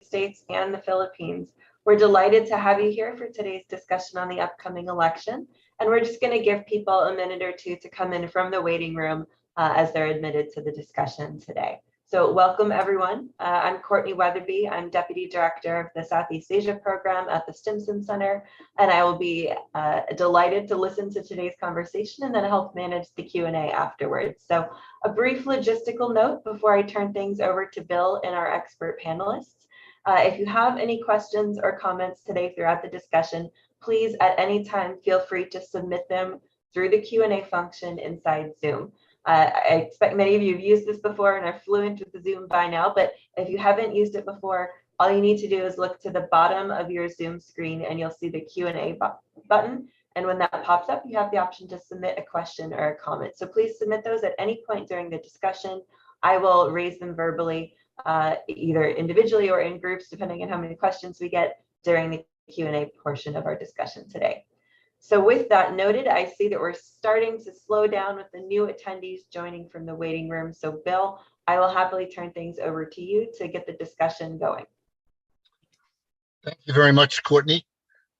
States and the Philippines. We're delighted to have you here for today's discussion on the upcoming election. And we're just going to give people a minute or two to come in from the waiting room as they're admitted to the discussion today. So welcome, everyone. I'm Courtney Weatherby. I'm Deputy Director of the Southeast Asia Program at the Stimson Center, and I will be delighted to listen to today's conversation and then help manage the Q&A afterwards. So a brief logistical note before I turn things over to Bill and our expert panelists. If you have any questions or comments today throughout the discussion, please at any time feel free to submit them through the Q&A function inside Zoom. I expect many of you have used this before and are fluent with the Zoom by now, but if you haven't used it before, all you need to do is look to the bottom of your Zoom screen and you'll see the Q&A button. And when that pops up, you have the option to submit a question or a comment. So please submit those at any point during the discussion. I will raise them verbally, either individually or in groups, depending on how many questions we get during the Q&A portion of our discussion today. So with that noted, I see that we're starting to slow down with the new attendees joining from the waiting room. So Bill, I will happily turn things over to you to get the discussion going. Thank you very much, Courtney.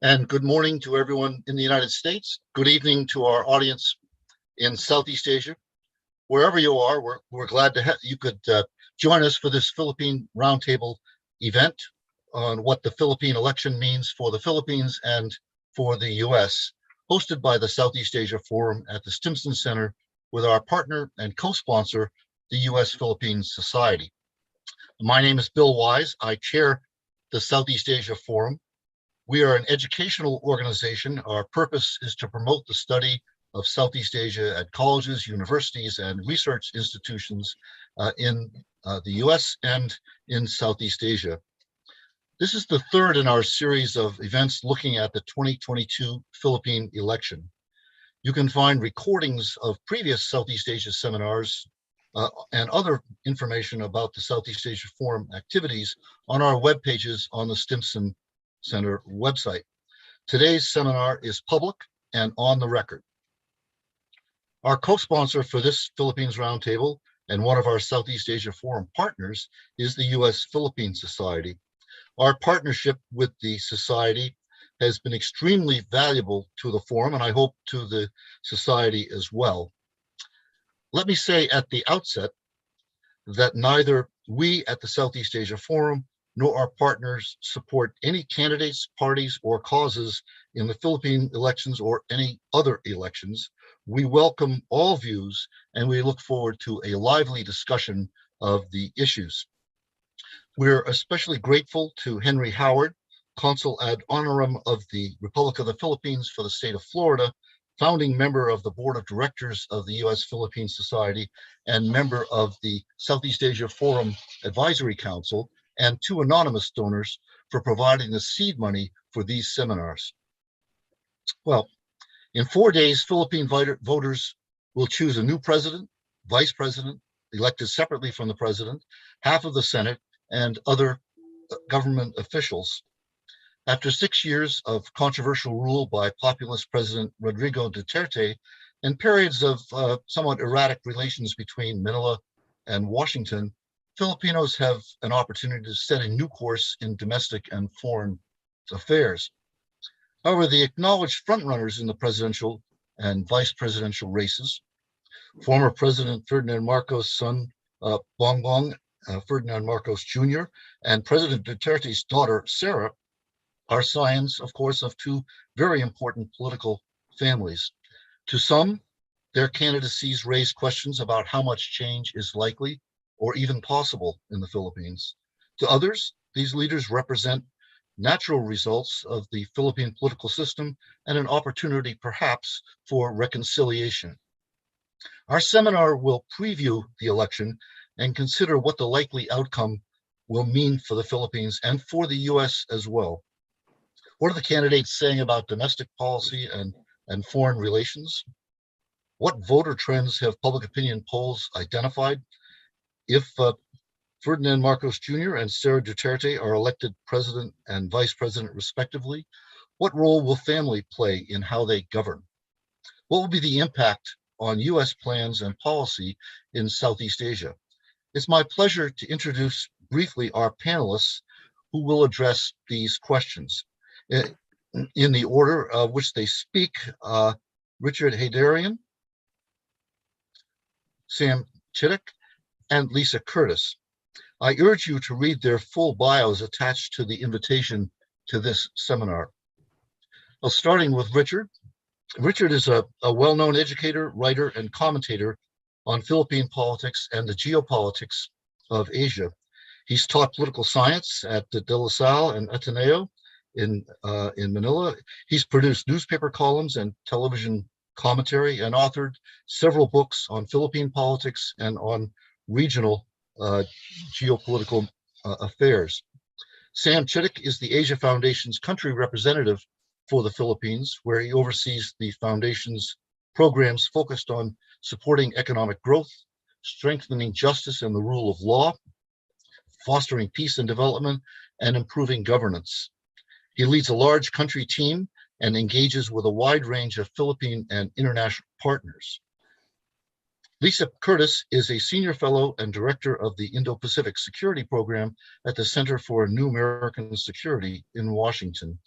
And good morning to everyone in the United States. Good evening to our audience in Southeast Asia. Wherever you are, we're glad to have you could join us for this Philippine Roundtable event on what the Philippine election means for the Philippines and for the U.S., hosted by the Southeast Asia Forum at the Stimson Center with our partner and co-sponsor, the U.S. Philippines Society. My name is Bill Wise. I chair the Southeast Asia Forum. We are an educational organization. Our purpose is to promote the study of Southeast Asia at colleges, universities, and research institutions in the U.S. and in Southeast Asia. This is the third in our series of events looking at the 2022 Philippine election. You can find recordings of previous Southeast Asia seminars and other information about the Southeast Asia Forum activities on our web pages on the Stimson Center website. Today's seminar is public and on the record. Our co-sponsor for this Philippines Roundtable and one of our Southeast Asia Forum partners is the U.S. Philippines Society. Our partnership with the Society has been extremely valuable to the Forum, and I hope to the Society as well. Let me say at the outset that neither we at the Southeast Asia Forum nor our partners support any candidates, parties, or causes in the Philippine elections or any other elections. We welcome all views, and we look forward to a lively discussion of the issues. We're especially grateful to Henry Howard, Consul ad honorem of the Republic of the Philippines for the state of Florida, founding member of the Board of Directors of the U.S. Philippines Society, and member of the Southeast Asia Forum Advisory Council, and two anonymous donors for providing the seed money for these seminars. Well, in 4 days, Philippine voters will choose a new president, vice president, elected separately from the president, half of the Senate, and other government officials. After 6 years of controversial rule by populist President Rodrigo Duterte and periods of somewhat erratic relations between Manila and Washington, Filipinos have an opportunity to set a new course in domestic and foreign affairs. However, the acknowledged frontrunners in the presidential and vice presidential races, former President Ferdinand Marcos' son, Bongbong Ferdinand Marcos Jr., and President Duterte's daughter, Sarah, are signs, of course, of two very important political families. To some, their candidacies raise questions about how much change is likely or even possible in the Philippines. To others, these leaders represent natural results of the Philippine political system and an opportunity, perhaps, for reconciliation. Our seminar will preview the election and consider what the likely outcome will mean for the Philippines and for the U.S. as well. What are the candidates saying about domestic policy and foreign relations? What voter trends have public opinion polls identified? If Ferdinand Marcos Jr. and Sarah Duterte are elected president and vice president respectively, what role will family play in how they govern? What will be the impact on U.S. plans and policy in Southeast Asia? It's my pleasure to introduce briefly our panelists. who will address these questions. In the order of which they speak, Richard Haydarian, Sam Chittick, and Lisa Curtis. I urge you to read their full bios attached to the invitation to this seminar. Well, starting with Richard. Richard is a well-known educator, writer, and commentator on Philippine politics and the geopolitics of Asia. He's taught political science at the De La Salle and Ateneo in Manila. He's produced newspaper columns and television commentary and authored several books on Philippine politics and on regional geopolitical affairs. Sam Chittick is the Asia Foundation's country representative for the Philippines, where he oversees the foundation's programs focused on supporting economic growth, strengthening justice and the rule of law, fostering peace and development, and improving governance. He leads a large country team and engages with a wide range of Philippine and international partners. Lisa Curtis is a senior fellow and director of the Indo-Pacific Security Program at the Center for New American Security in Washington.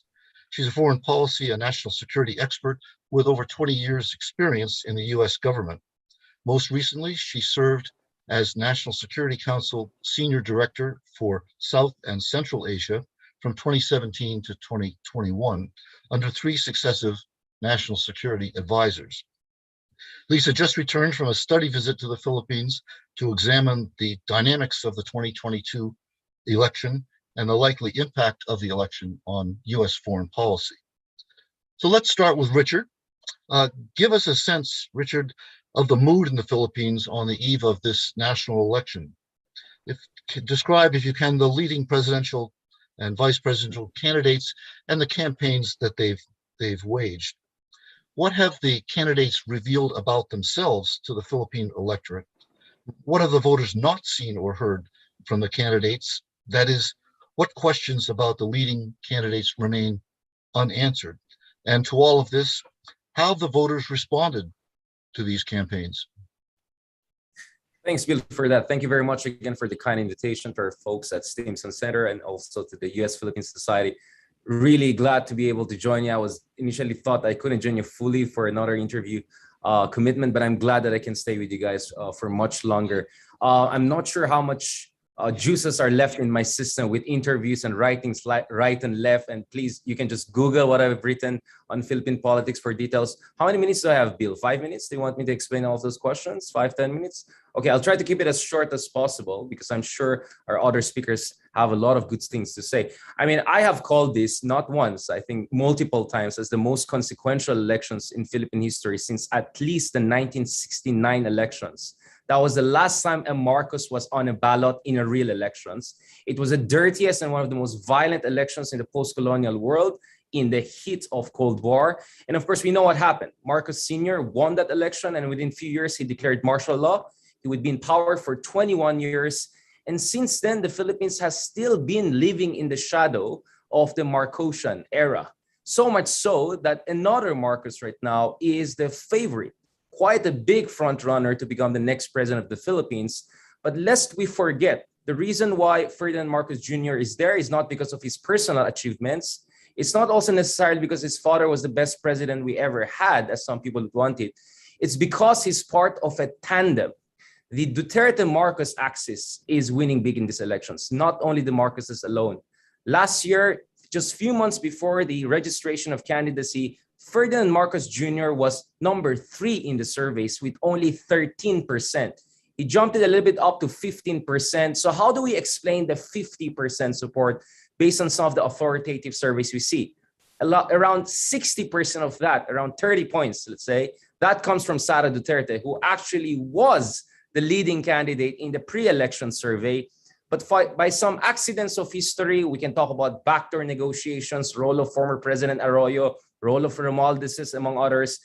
She's a foreign policy and national security expert with over 20 years experience in the U.S. government. Most recently, she served as National Security Council Senior Director for South and Central Asia from 2017 to 2021 under 3 successive national security advisors. Lisa just returned from a study visit to the Philippines to examine the dynamics of the 2022 election and the likely impact of the election on U.S. foreign policy. So let's start with Richard. Give us a sense, Richard, of the mood in the Philippines on the eve of this national election. Describe, if you can, the leading presidential and vice presidential candidates and the campaigns that they've waged. What have the candidates revealed about themselves to the Philippine electorate? What have the voters not seen or heard from the candidates? That is, what questions about the leading candidates remain unanswered? And to all of this, how have the voters responded to these campaigns? Thanks, Bill, for that. Thank you very much again for the kind invitation to our folks at Stimson Center and also to the U.S. Philippines Society. Really glad to be able to join you. I was initially thought I couldn't join you fully for another interview commitment, but I'm glad that I can stay with you guys for much longer. I'm not sure how much juices are left in my system with interviews and writings right and left. And please, you can just Google what I've written on Philippine politics for details. How many minutes do I have, Bill? 5 minutes? Do you want me to explain all those questions? 5-10 minutes? Okay, I'll try to keep it as short as possible because I'm sure our other speakers have a lot of good things to say. I mean, I have called this not once, I think multiple times, as the most consequential elections in Philippine history since at least the 1969 elections. That was the last time a Marcos was on a ballot in a real elections. It was the dirtiest and one of the most violent elections in the post-colonial world in the heat of Cold War. And of course, we know what happened. Marcos Sr. won that election, and within a few years, he declared martial law. He would be in power for 21 years. And since then, the Philippines has still been living in the shadow of the Marcosian era. So much so that another Marcos right now is the favorite, quite a big front runner to become the next president of the Philippines. But lest we forget, the reason why Ferdinand Marcos Jr. is there is not because of his personal achievements. It's not also necessarily because his father was the best president we ever had, as some people wanted. It's because he's part of a tandem. The Duterte-Marcos axis is winning big in these elections, not only the Marcoses alone. Last year, just a few months before the registration of candidacy, Ferdinand Marcos Jr. was number 3 in the surveys with only 13%. He jumped it a little bit up to 15%. So how do we explain the 50% support based on some of the authoritative surveys we see? Around 60% of that, around 30 points, let's say, that comes from Sara Duterte, who actually was the leading candidate in the pre-election survey. But by some accidents of history, we can talk about backdoor negotiations, role of former President Arroyo, role of Romualdez, among others.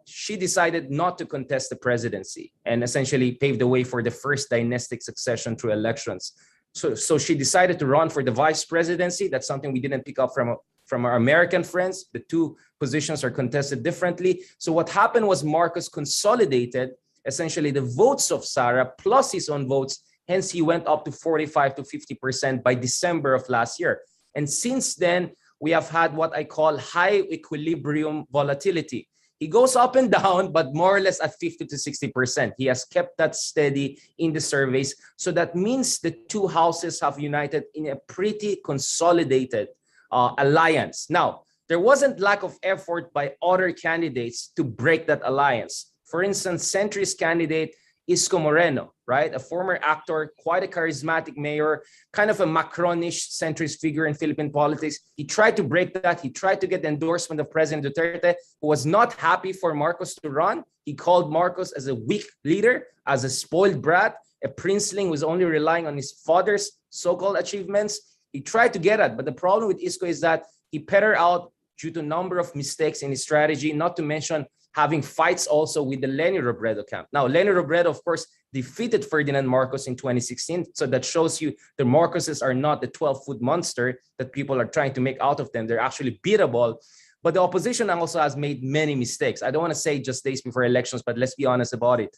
She decided not to contest the presidency and essentially paved the way for the first dynastic succession through elections. So she decided to run for the vice presidency. That's something we didn't pick up from our American friends. The two positions are contested differently. So what happened was Marcos consolidated essentially the votes of Sara plus his own votes Hence, he went up to 45 to 50% by December of last year. And since then, we have had what I call high equilibrium volatility. He goes up and down, but more or less at 50 to 60%. He has kept that steady in the surveys. So that means the two houses have united in a pretty consolidated alliance. Now, there wasn't lack of effort by other candidates to break that alliance. For instance, centrist candidate Isko Moreno, right? A former actor, quite a charismatic mayor, kind of a Macronish centrist figure in Philippine politics. He tried to break that. He tried to get the endorsement of President Duterte, who was not happy for Marcos to run. He called Marcos as a weak leader, as a spoiled brat, a princeling who was only relying on his father's so-called achievements. He tried to get at, but the problem with Isko is that he petered out due to a number of mistakes in his strategy, not to mention having fights also with the Leni Robredo camp. Now, Leni Robredo, of course, defeated Ferdinand Marcos in 2016. So that shows you the Marcoses are not the 12-foot monster that people are trying to make out of them. They're actually beatable. But the opposition also has made many mistakes. I don't want to say just days before elections, but let's be honest about it.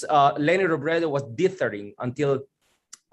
Leni Robredo was dithering until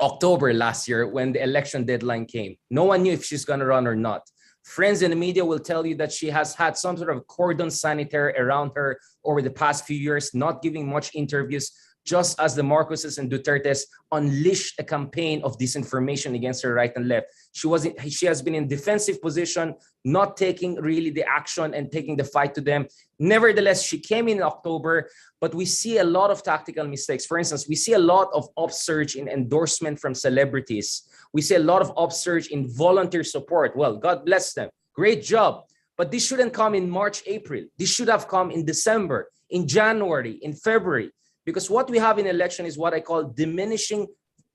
October last year when the election deadline came. No one knew if she's going to run or not. Friends in the media will tell you that she has had some sort of cordon sanitaire around her over the past few years, not giving much interviews, just as the Marcoses and Dutertes unleashed a campaign of disinformation against her right and left. She has been in defensive position, not taking really the action and taking the fight to them. Nevertheless, she came in October, but we see a lot of tactical mistakes. For instance, we see a lot of upsurge in endorsement from celebrities. We see a lot of upsurge in volunteer support. Well, God bless them. Great job. But this shouldn't come in March, April. This should have come in December, in January, in February. Because what we have in election is what I call diminishing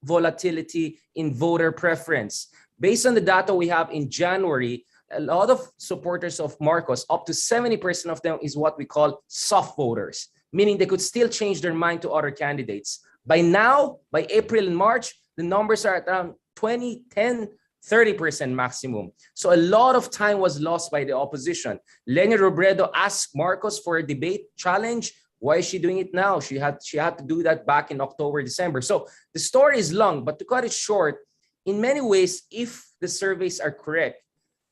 volatility in voter preference. Based on the data we have in January, a lot of supporters of Marcos, up to 70% of them is what we call soft voters, meaning they could still change their mind to other candidates. By now, by April and March, the numbers are at around 20, 10, 30% maximum. So a lot of time was lost by the opposition. Leni Robredo asked Marcos for a debate challenge. Why is she doing it now? She had to do that back in October, December. So the story is long, but to cut it short, in many ways, if the surveys are correct,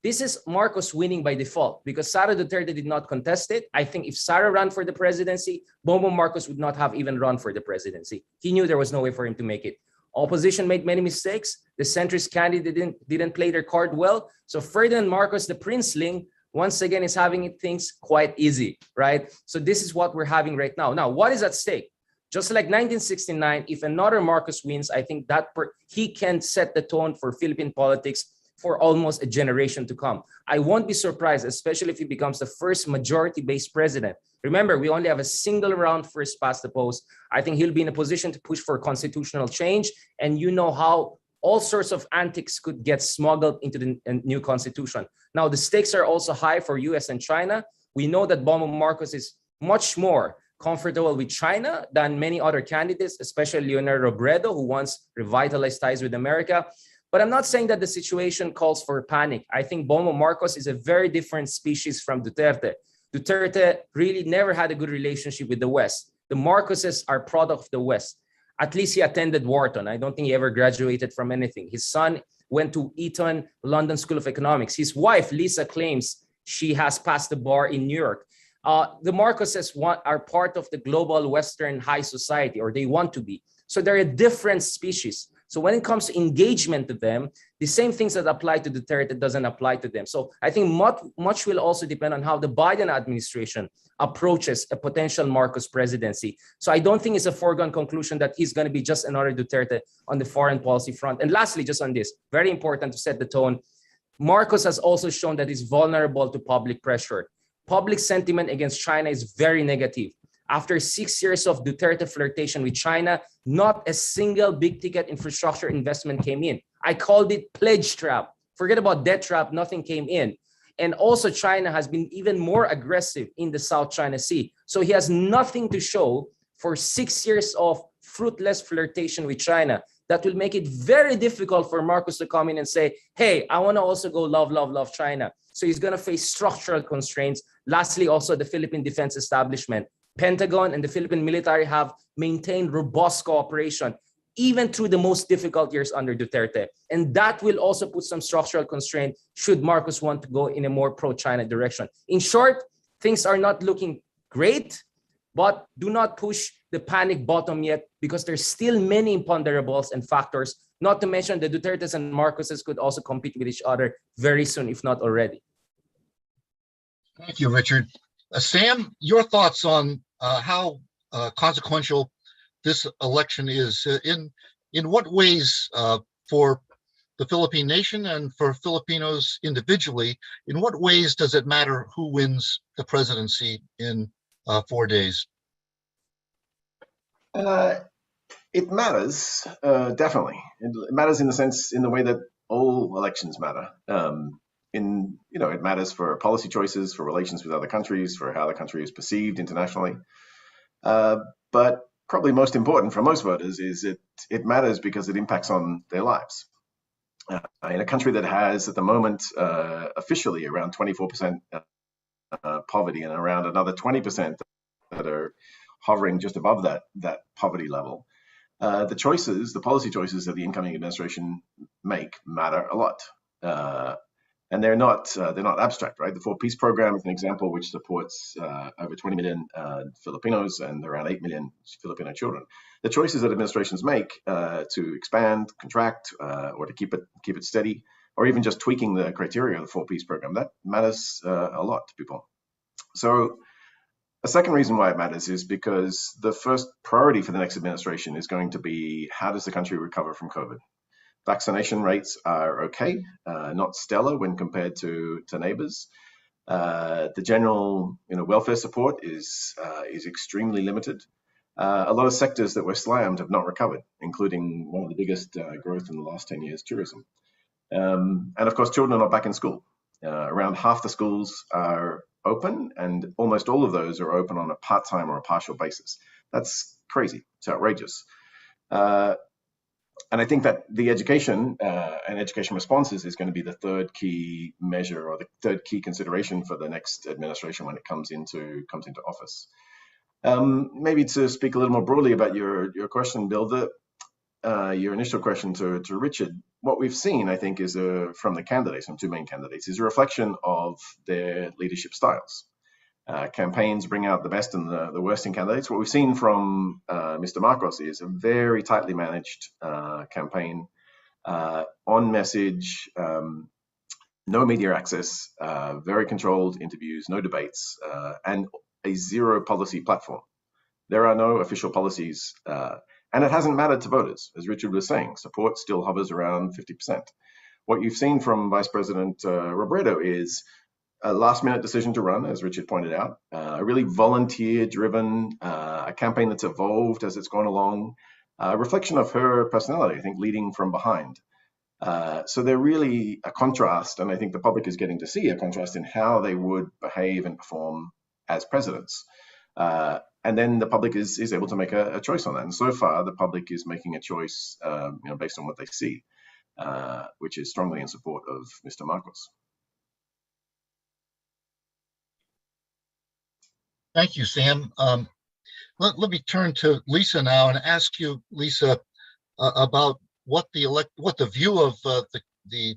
this is Marcos winning by default because Sara Duterte did not contest it. I think if Sara ran for the presidency, Bongbong Marcos would not have even run for the presidency. He knew there was no way for him to make it. Opposition made many mistakes. The centrist candidate didn't play their card well. So Ferdinand Marcos, the princeling, once again, is having things quite easy, right? So this is what we're having right now. Now, what is at stake? Just like 1969, if another Marcos wins, I think that he can set the tone for Philippine politics for almost a generation to come. I won't be surprised, especially if he becomes the first majority-based president. Remember, we only have a single round first past the post. I think he'll be in a position to push for constitutional change. And you know how all sorts of antics could get smuggled into the new constitution. Now, the stakes are also high for US and China. We know that Bongbong Marcos is much more comfortable with China than many other candidates, especially Leonardo Robredo, who wants revitalized ties with America. But I'm not saying that the situation calls for panic. I think Bongbong Marcos is a very different species from Duterte. Duterte really never had a good relationship with the West. The Marcoses are product of the West. At least he attended Wharton. I don't think he ever graduated from anything. His son went to Eton, London School of Economics. His wife, Lisa, claims she has passed the bar in New York. The Marcoses are part of the global Western high society, or they want to be. So they're a different species. So when it comes to engagement to them, the same things that apply to Duterte doesn't apply to them. So I think much will also depend on how the Biden administration approaches a potential Marcos presidency. So I don't think it's a foregone conclusion that he's going to be just another Duterte on the foreign policy front. And lastly, just on this, very important to set the tone, Marcos has also shown that he's vulnerable to public pressure. Public sentiment against China is very negative. After 6 years of Duterte flirtation with China, not a single big-ticket infrastructure investment came in. I called it pledge trap. Forget about debt trap, nothing came in. And also China has been even more aggressive in the South China Sea. So he has nothing to show for 6 years of fruitless flirtation with China. That will make it very difficult for Marcos to come in and say, hey, I want to also go love China. So he's going to face structural constraints. Lastly, also the Philippine defense establishment. Pentagon and the Philippine military have maintained robust cooperation. even through the most difficult years under Duterte. And that will also put some structural constraint should Marcos want to go in a more pro-China direction. In short, things are not looking great, but do not push the panic button yet, because there's still many imponderables and factors, not to mention the Dutertes and Marcoses could also compete with each other very soon, if not already. Thank you, Richard. Sam, your thoughts on how consequential this election is. In what ways for the Philippine nation and for Filipinos individually, in what ways does it matter who wins the presidency in 4 days? It matters, definitely. It matters in the way that all elections matter. It matters for policy choices, for relations with other countries, for how the country is perceived internationally. But probably most important for most voters is it matters because it impacts on their lives. In a country that has, at the moment, officially around 24% poverty and around another 20% that are hovering just above that poverty level, the policy choices that the incoming administration make matter a lot. And they're not abstract, right? The For Peace program is an example which supports over 20 million Filipinos and around 8 million Filipino children. The choices that administrations make to expand, contract, or to keep it steady, or even just tweaking the criteria of the For Peace program, that matters a lot to people. So a second reason why it matters is because the first priority for the next administration is going to be, how does the country recover from COVID? Vaccination rates are okay, not stellar when compared to neighbors. The general welfare support is extremely limited. A lot of sectors that were slammed have not recovered, including one of the biggest growth in the last 10 years, tourism. And of course, children are not back in school. Around half the schools are open, and almost all of those are open on a part-time or a partial basis. That's crazy. It's outrageous. And I think that the education and education responses is going to be the third key measure, or the third key consideration for the next administration when it comes into office. Maybe to speak a little more broadly about your question, Bill, your initial question to Richard, what we've seen, I think, is from the candidates, from two main candidates, is a reflection of their leadership styles. Campaigns bring out the best and the worst in candidates. What we've seen from Mr. Marcos is a very tightly managed campaign, on message, no media access, very controlled interviews, no debates, and a zero policy platform. There are no official policies, and it hasn't mattered to voters. As Richard was saying, support still hovers around 50%. What you've seen from Vice President Robredo is a last-minute decision to run, as Richard pointed out, a really volunteer-driven, a campaign that's evolved as it's gone along, a reflection of her personality, I think, leading from behind. So they're really a contrast, and I think the public is getting to see a contrast in how they would behave and perform as presidents. And then the public is able to make a choice on that. And so far, the public is making a choice based on what they see, which is strongly in support of Mr. Marcos. Thank you, Sam. Let me turn to Lisa now and ask you, Lisa, about what the view of the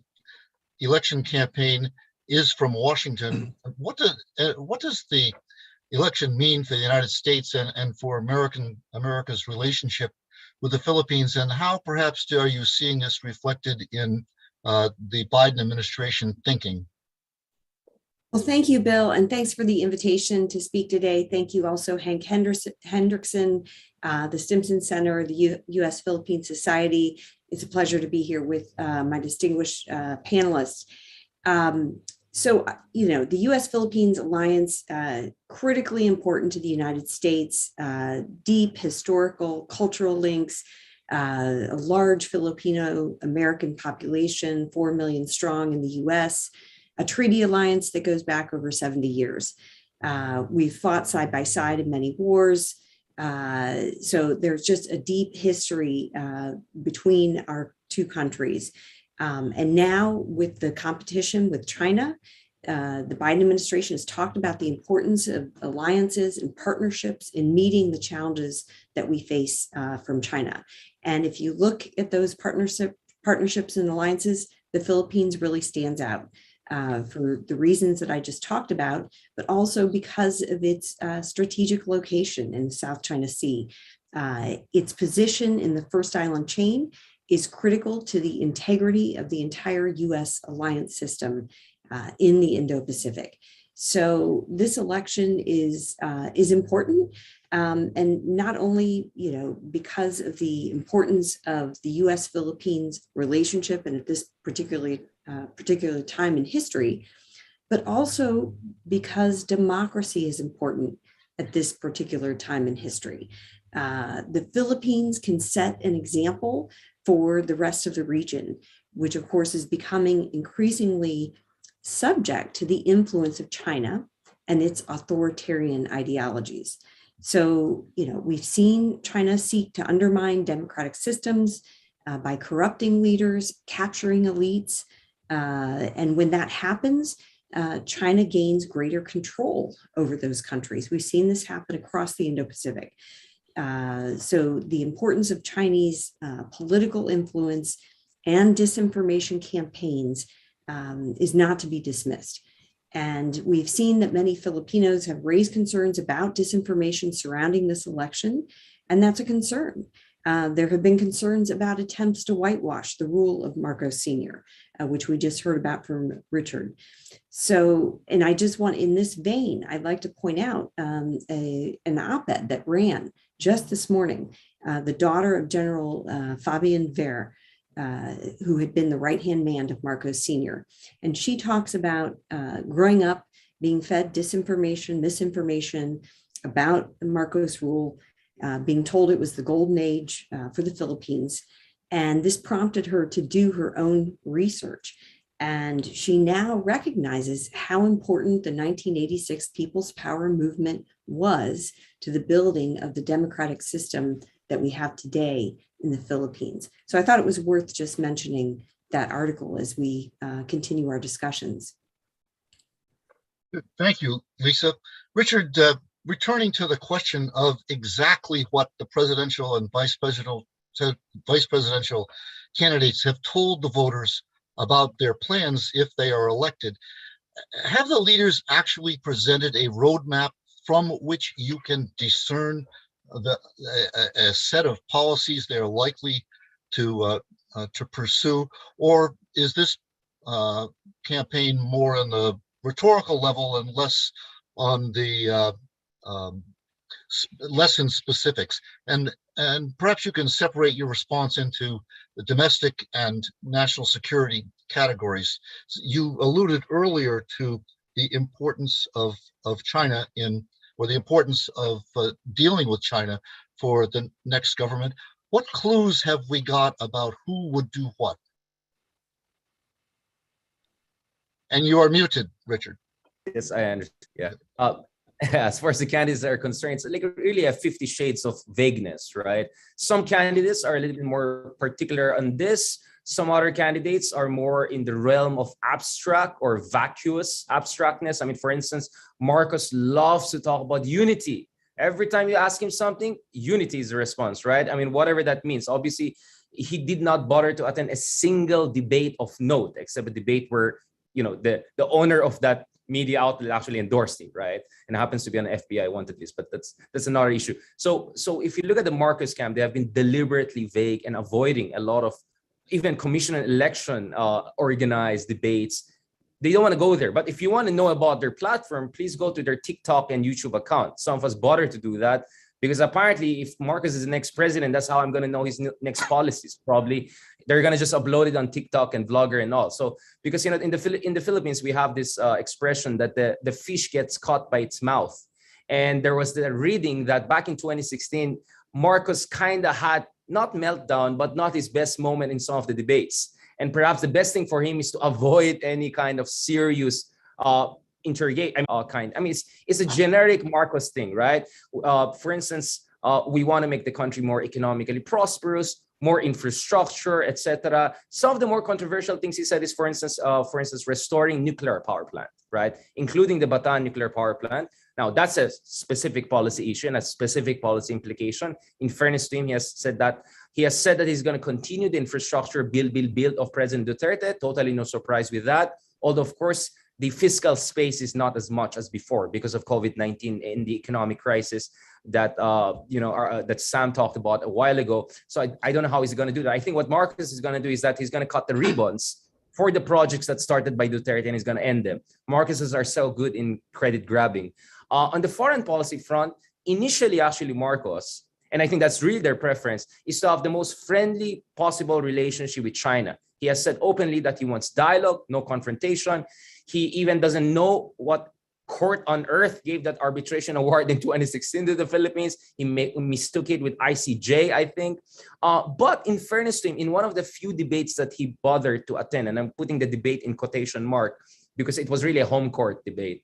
election campaign is from Washington. What does the election mean for the United States and for America's relationship with the Philippines, and how perhaps are you seeing this reflected in the Biden administration thinking? Well, thank you, Bill, and thanks for the invitation to speak today. Thank you also, Hank Hendrickson, the Stimson Center, the U.S. Philippines Society. It's a pleasure to be here with my distinguished panelists. So, the U.S. Philippines alliance, critically important to the United States, deep historical, cultural links, a large Filipino American population, 4 million strong in the U.S., a treaty alliance that goes back over 70 years. We've fought side by side in many wars. So there's just a deep history between our two countries. And now with the competition with China, The Biden administration has talked about the importance of alliances and partnerships in meeting the challenges that we face from China. And if you look at those partnerships and alliances, the Philippines really stands out for the reasons that I just talked about, but also because of its strategic location in the South China Sea. Its position in the first island chain is critical to the integrity of the entire U.S. alliance system in the Indo-Pacific. So this election is important, and not only because of the importance of the U.S. Philippines relationship and at this particular time in history, but also because democracy is important at this particular time in history. The Philippines can set an example for the rest of the region, which of course is becoming increasingly subject to the influence of China and its authoritarian ideologies. So, we've seen China seek to undermine democratic systems by corrupting leaders, capturing elites. And when that happens, China gains greater control over those countries. We've seen this happen across the Indo-Pacific. So the importance of Chinese political influence and disinformation campaigns is not to be dismissed. And we've seen that many Filipinos have raised concerns about disinformation surrounding this election, and that's a concern. There have been concerns about attempts to whitewash the rule of Marcos Sr., which we just heard about from Richard. So, and I just want, in this vein, I'd like to point out an op-ed that ran just this morning. The daughter of General Fabian Ver, who had been the right-hand man of Marcos Sr. And she talks about growing up, being fed disinformation, misinformation about the Marcos rule, being told it was the golden age for the Philippines. And this prompted her to do her own research. And she now recognizes how important the 1986 People's Power movement was to the building of the democratic system that we have today in the Philippines. So I thought it was worth just mentioning that article as we continue our discussions. Thank you, Lisa. Richard, returning to the question of exactly what the presidential and vice presidential candidates have told the voters about their plans if they are elected, have the leaders actually presented a roadmap from which you can discern a set of policies they're likely to pursue, or is this campaign more on the rhetorical level and less on the less in specifics? And perhaps you can separate your response into the domestic and national security categories. You alluded earlier to the importance of China or the importance of dealing with China for the next government. What clues have we got about who would do what? And you are muted, Richard. Yes, I understand. Yeah. As far as the candidates are concerned, it's like really a 50 shades of vagueness, right? Some candidates are a little bit more particular on this. Some other candidates are more in the realm of abstract or vacuous abstractness. I mean, for instance, Marcos loves to talk about unity. Every time you ask him something, unity is the response, right? I mean, whatever that means. Obviously, he did not bother to attend a single debate of note, except a debate where, the owner of that media outlet actually endorsed him, right? And happens to be an FBI wanted list, but that's another issue. So if you look at the Marcos camp, they have been deliberately vague and avoiding a lot of even commission and election organized debates. They don't want to go there. But if you want to know about their platform, please go to their TikTok and YouTube account. Some of us bother to do that because apparently if Marcos is the next president, that's how I'm going to know his next policies. Probably they're going to just upload it on TikTok and Vlogger and all. So because in the Philippines, we have this expression that the fish gets caught by its mouth. And there was the reading that back in 2016, Marcos kind of had not meltdown, but not his best moment in some of the debates. And perhaps the best thing for him is to avoid any kind of serious interrogation kind. I mean, it's a generic Marcos thing, right? For instance, we want to make the country more economically prosperous. more infrastructure, etc. Some of the more controversial things he said is, for instance, restoring nuclear power plant, right, including the Bataan nuclear power plant. Now, that's a specific policy issue and a specific policy implication. In fairness to him, he has said that he's going to continue the infrastructure build of President Duterte. Totally no surprise with that. Although, of course, the fiscal space is not as much as before because of COVID-19 and the economic crisis that that Sam talked about a while ago. So I don't know how he's going to do that. I think what Marcos is going to do is that he's going to cut the ribbons for the projects that started by Duterte, and he's going to end them. Marcoses are so good in credit grabbing. On the foreign policy front, initially, actually, Marcos, and I think that's really their preference, is to have the most friendly possible relationship with China. He has said openly that he wants dialogue, no confrontation. He even doesn't know what court on earth gave that arbitration award in 2016 to the Philippines. He mistook it with ICJ, I think. But in fairness to him, in one of the few debates that he bothered to attend, and I'm putting the debate in quotation mark because it was really a home court debate,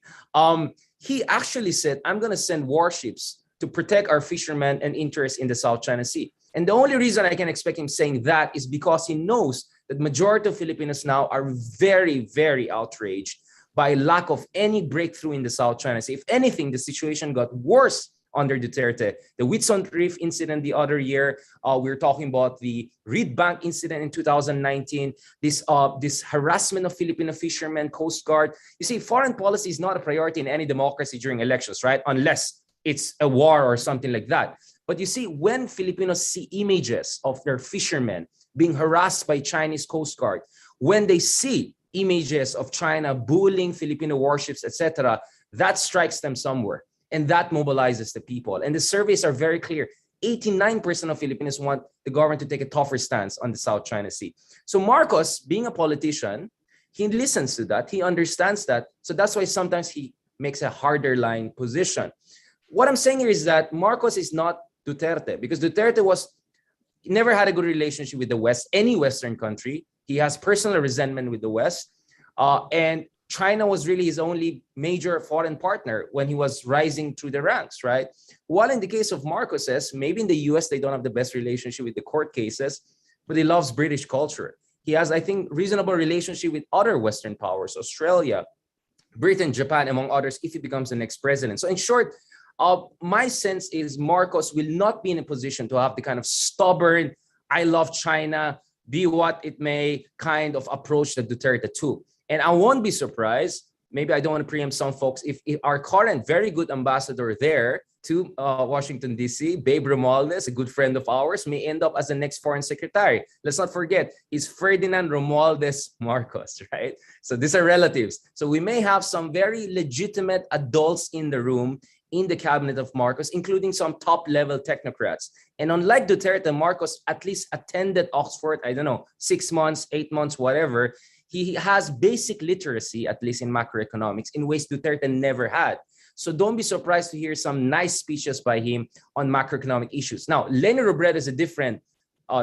he actually said, I'm going to send warships to protect our fishermen and interests in the South China Sea. And the only reason I can expect him saying that is because he knows that majority of Filipinos now are very, very outraged by lack of any breakthrough in the South China Sea. If anything, the situation got worse under Duterte. The Whitsun Reef incident the other year, we were talking about the Reed Bank incident in 2019, this harassment of Filipino fishermen, Coast Guard. You see, foreign policy is not a priority in any democracy during elections, right? Unless it's a war or something like that. But you see, when Filipinos see images of their fishermen being harassed by Chinese Coast Guard, when they see images of China bullying Filipino warships, etc., that strikes them somewhere. And that mobilizes the people. And the surveys are very clear. 89% of Filipinos want the government to take a tougher stance on the South China Sea. So Marcos, being a politician, he listens to that. He understands that. So that's why sometimes he makes a harder line position. What I'm saying here is that Marcos is not Duterte, because Duterte never had a good relationship with the West, any Western country. He has personal resentment with the West. And China was really his only major foreign partner when he was rising through the ranks, right? While in the case of Marcoses, maybe in the US, they don't have the best relationship with the court cases, but he loves British culture. He has, I think, reasonable relationship with other Western powers, Australia, Britain, Japan, among others, if he becomes the next president. So in short, my sense is Marcos will not be in a position to have the kind of stubborn, I love China, be what it may kind of approach that Duterte took. And I won't be surprised, maybe I don't want to preempt some folks, if our current very good ambassador there to Washington, D.C., Babe Romualdez, a good friend of ours, may end up as the next foreign secretary. Let's not forget, he's Ferdinand Romualdez Marcos, right? So these are relatives. So we may have some very legitimate adults in the room in the cabinet of Marcos, including some top-level technocrats. And unlike Duterte, Marcos at least attended Oxford, 6 months, 8 months, whatever. He has basic literacy, at least in macroeconomics, in ways Duterte never had. So don't be surprised to hear some nice speeches by him on macroeconomic issues. Now, Leni Robredo is a different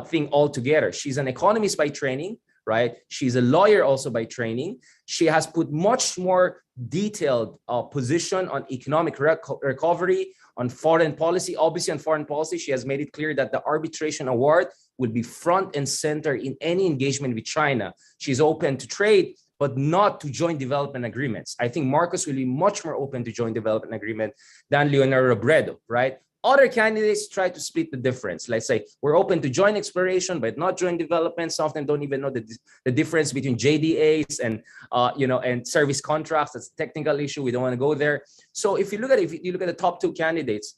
thing altogether. She's an economist by training, right? She's a lawyer also by training. She has put much more detailed position on economic recovery, on foreign policy. Obviously, on foreign policy, she has made it clear that the arbitration award will be front and center in any engagement with China. She's open to trade, but not to joint development agreements. I think Marcos will be much more open to joint development agreement than Leonardo Robredo, right? Other candidates try to split the difference. Let's say we're open to joint exploration, but not joint development. Some of them don't even know the difference between JDAs and and service contracts. That's a technical issue. We don't want to go there. So if you look at the top two candidates,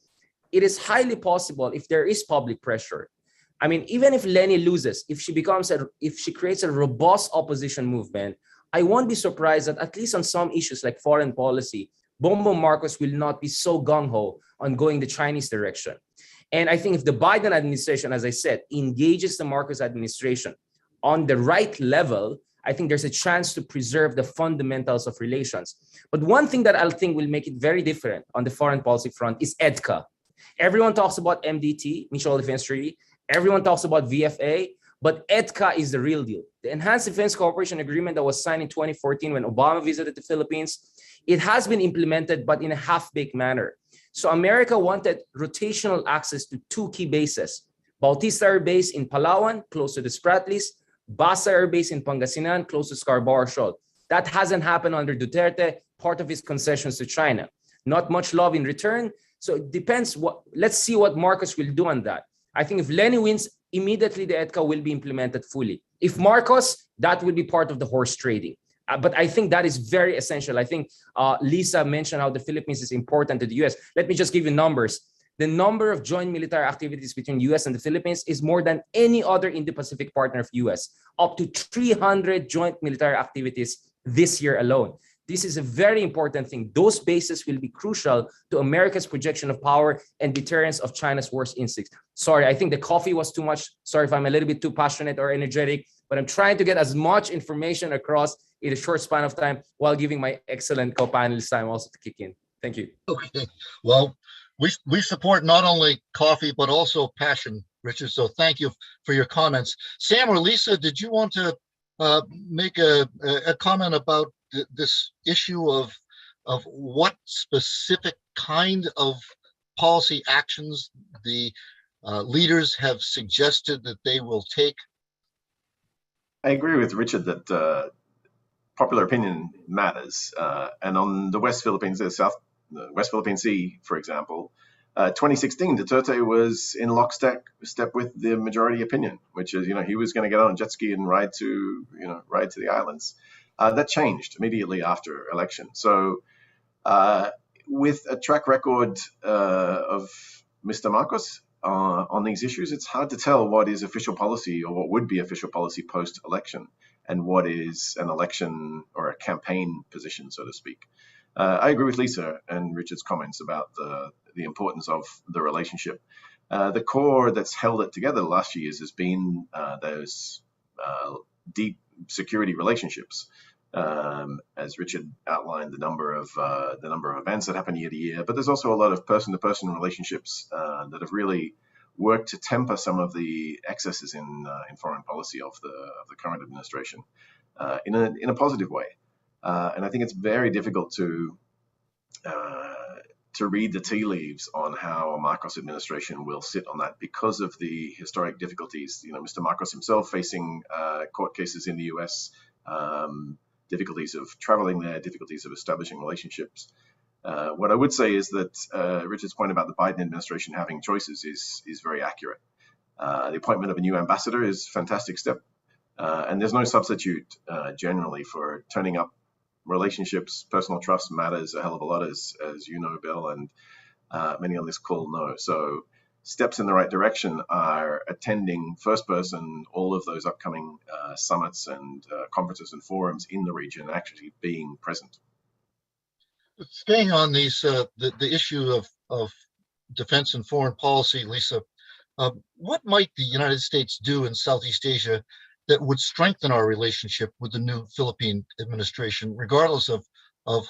it is highly possible if there is public pressure. I mean, even if Leni loses, if she creates a robust opposition movement, I won't be surprised that at least on some issues like foreign policy, Bongbong Marcos will not be so gung-ho on going the Chinese direction. And I think if the Biden administration, as I said, engages the Marcos administration on the right level, I think there's a chance to preserve the fundamentals of relations. But one thing that I think will make it very different on the foreign policy front is EDCA. Everyone talks about MDT, Mutual Defense Treaty. Everyone talks about VFA, but EDCA is the real deal. The Enhanced Defense Cooperation Agreement that was signed in 2014 when Obama visited the Philippines, it has been implemented, but in a half-baked manner. So America wanted rotational access to two key bases, Bautista Air Base in Palawan, close to the Spratlys. Basa Air Base in Pangasinan, close to Scarborough Shoal. That hasn't happened under Duterte, part of his concessions to China. Not much love in return. So it depends. Let's see what Marcos will do on that. I think if Lenny wins, immediately the EDCA will be implemented fully. If Marcos, that will be part of the horse trading. But I think that is very essential. I think Lisa mentioned how the Philippines is important to the US. Let me just give you numbers. The number of joint military activities between US and the Philippines is more than any other Indo-Pacific partner of US, up to 300 joint military activities this year alone. This is a very important thing. Those bases will be crucial to America's projection of power and deterrence of China's worst instincts. Sorry, I think the coffee was too much. Sorry if I'm a little bit too passionate or energetic, but I'm trying to get as much information across in a short span of time while giving my excellent co-panelists time also to kick in. Thank you. Okay, well, we support not only coffee, but also passion, Richard. So thank you for your comments. Sam or Lisa, did you want to make a comment about this issue of what specific kind of policy actions the leaders have suggested that they will take? I agree with Richard that popular opinion matters. And on the West Philippines, the West Philippine Sea, for example, 2016, Duterte was in lockstep with the majority opinion, which is, he was going to get on a jet ski and ride to the islands. That changed immediately after election. So with a track record of Mr. Marcos on these issues, it's hard to tell what is official policy or what would be official policy post-election and what is an election or a campaign position, so to speak. I agree with Lisa and Richard's comments about the importance of the relationship. The core that's held it together the last few years has been those deep security relationships. As Richard outlined, the number of events that happen year to year, but there's also a lot of person-to-person relationships that have really worked to temper some of the excesses in foreign policy of the current administration in a positive way. And I think it's very difficult to read the tea leaves on how a Marcos administration will sit on that because of the historic difficulties. Mr. Marcos himself facing court cases in the US, difficulties of traveling there, difficulties of establishing relationships. What I would say is that Richard's point about the Biden administration having choices is very accurate. The appointment of a new ambassador is a fantastic step. And there's no substitute generally for turning up relationships. Personal trust matters a hell of a lot, as you know, Bill, and many on this call know. So steps in the right direction are attending first person all of those upcoming summits and conferences and forums in the region, actually being present. Staying on these the issue of defense and foreign policy, Lisa, what might the United States do in Southeast Asia that would strengthen our relationship with the new Philippine administration, regardless of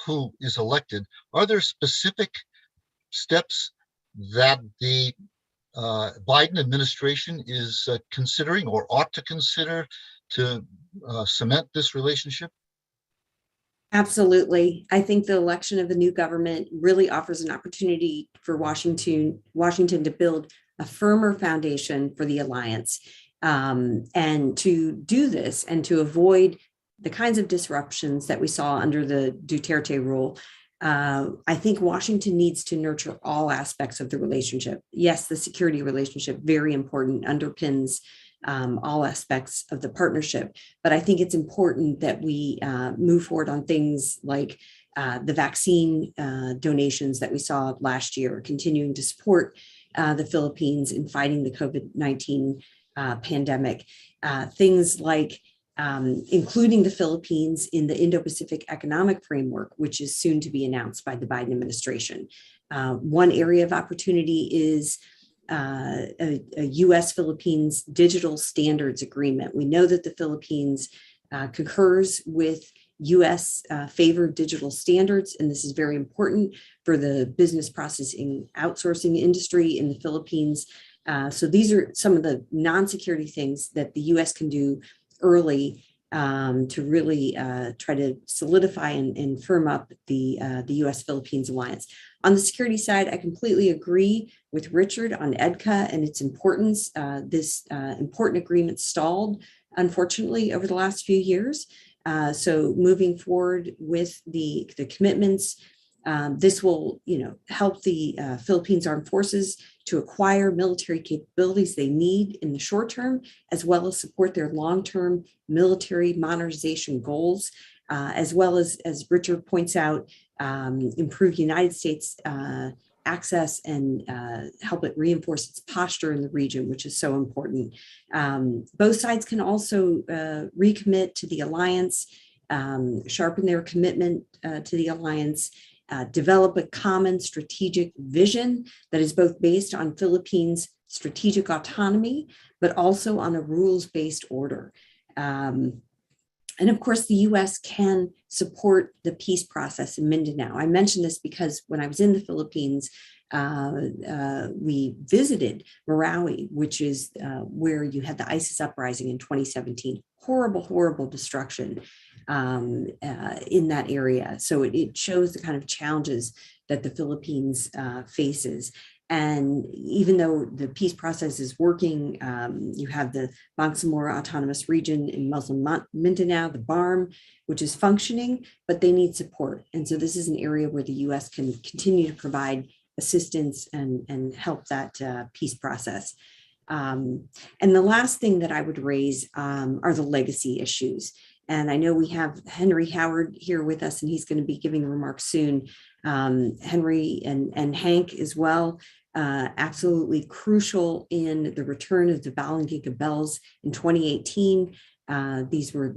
who is elected? Are there specific steps that the Biden administration is considering or ought to consider to cement this relationship? Absolutely. I think the election of the new government really offers an opportunity for Washington to build a firmer foundation for the alliance. And to do this and to avoid the kinds of disruptions that we saw under the Duterte rule, I think Washington needs to nurture all aspects of the relationship. Yes, the security relationship, very important, underpins all aspects of the partnership. But I think it's important that we move forward on things like the vaccine donations that we saw last year, continuing to support the Philippines in fighting the COVID-19 pandemic, things like including the Philippines in the Indo-Pacific Economic Framework, which is soon to be announced by the Biden administration. One area of opportunity is a U.S. Philippines digital standards agreement. We know that the Philippines concurs with U.S. favored digital standards, and this is very important for the business processing outsourcing industry in the Philippines. So these are some of the non-security things that the U.S. can do early to really try to solidify and firm up the U.S. Philippines alliance. On the security side, I completely agree with Richard on EDCA and its importance. This important agreement stalled, unfortunately, over the last few years. So moving forward with the commitments, this will, help the Philippines Armed Forces to acquire military capabilities they need in the short term, as well as support their long-term military modernization goals, as well as Richard points out, improve United States access and help it reinforce its posture in the region, which is so important. Both sides can also recommit to the alliance, sharpen their commitment to the alliance, develop a common strategic vision that is both based on Philippines' strategic autonomy, but also on a rules-based order. And of course, the U.S. can support the peace process in Mindanao. I mention this because when I was in the Philippines, we visited Marawi, which is where you had the ISIS uprising in 2017. Horrible, horrible destruction in that area. So it shows the kind of challenges that the Philippines faces. And even though the peace process is working, you have the Bangsamoro Autonomous Region in Muslim Mindanao, the BARM, which is functioning, but they need support. And so this is an area where the U.S. can continue to provide assistance and help that peace process. And the last thing that I would raise are the legacy issues. And I know we have Henry Howard here with us, and he's going to be giving remarks soon. Henry and Hank as well, absolutely crucial in the return of the Balangiga bells in 2018. These were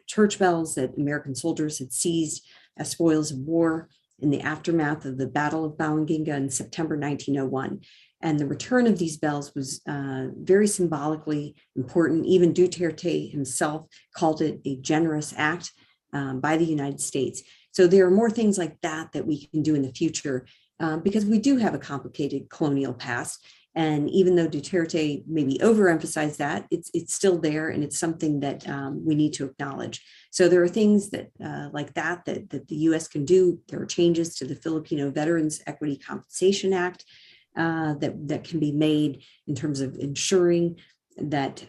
church bells that American soldiers had seized as spoils of war in the aftermath of the Battle of Balangiga in September 1901. And the return of these bells was very symbolically important. Even Duterte himself called it a generous act by the United States. So there are more things like that that we can do in the future because we do have a complicated colonial past. And even though Duterte maybe overemphasized that, it's still there, and it's something that we need to acknowledge. So there are things that like that the U.S. can do. There are changes to the Filipino Veterans Equity Compensation Act that can be made in terms of ensuring that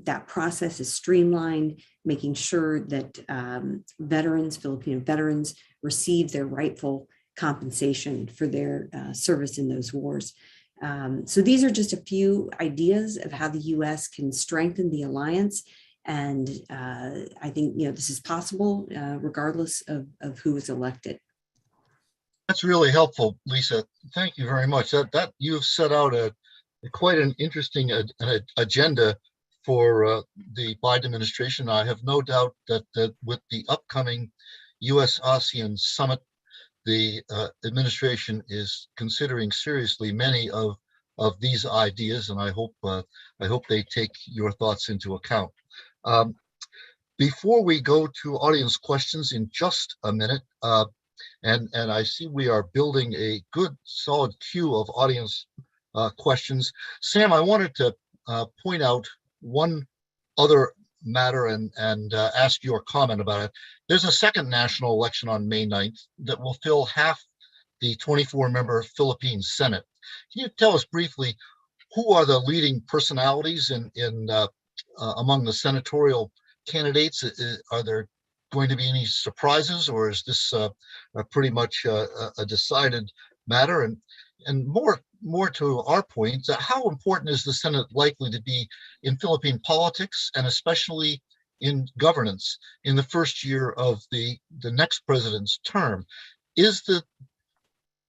that process is streamlined, making sure that Filipino veterans receive their rightful compensation for their service in those wars. So these are just a few ideas of how the U.S. can strengthen the alliance. And I think, this is possible regardless of who is elected. That's really helpful, Lisa. Thank you very much. That you've set out quite an interesting agenda for the Biden administration. I have no doubt that with the upcoming U.S. ASEAN summit, the administration is considering seriously many of these ideas, and I hope they take your thoughts into account. Before we go to audience questions in just a minute, and I see we are building a good solid queue of audience questions. Sam, I wanted to point out one other matter and ask your comment about it. There's a second national election on May 9th that will fill half the 24-member Philippines Senate. Can you tell us briefly who are the leading personalities in among the senatorial candidates? Are there going to be any surprises, or is this pretty much a decided matter? And more to our point, how important is the Senate likely to be in Philippine politics, and especially in governance in the first year of the next president's term? Is the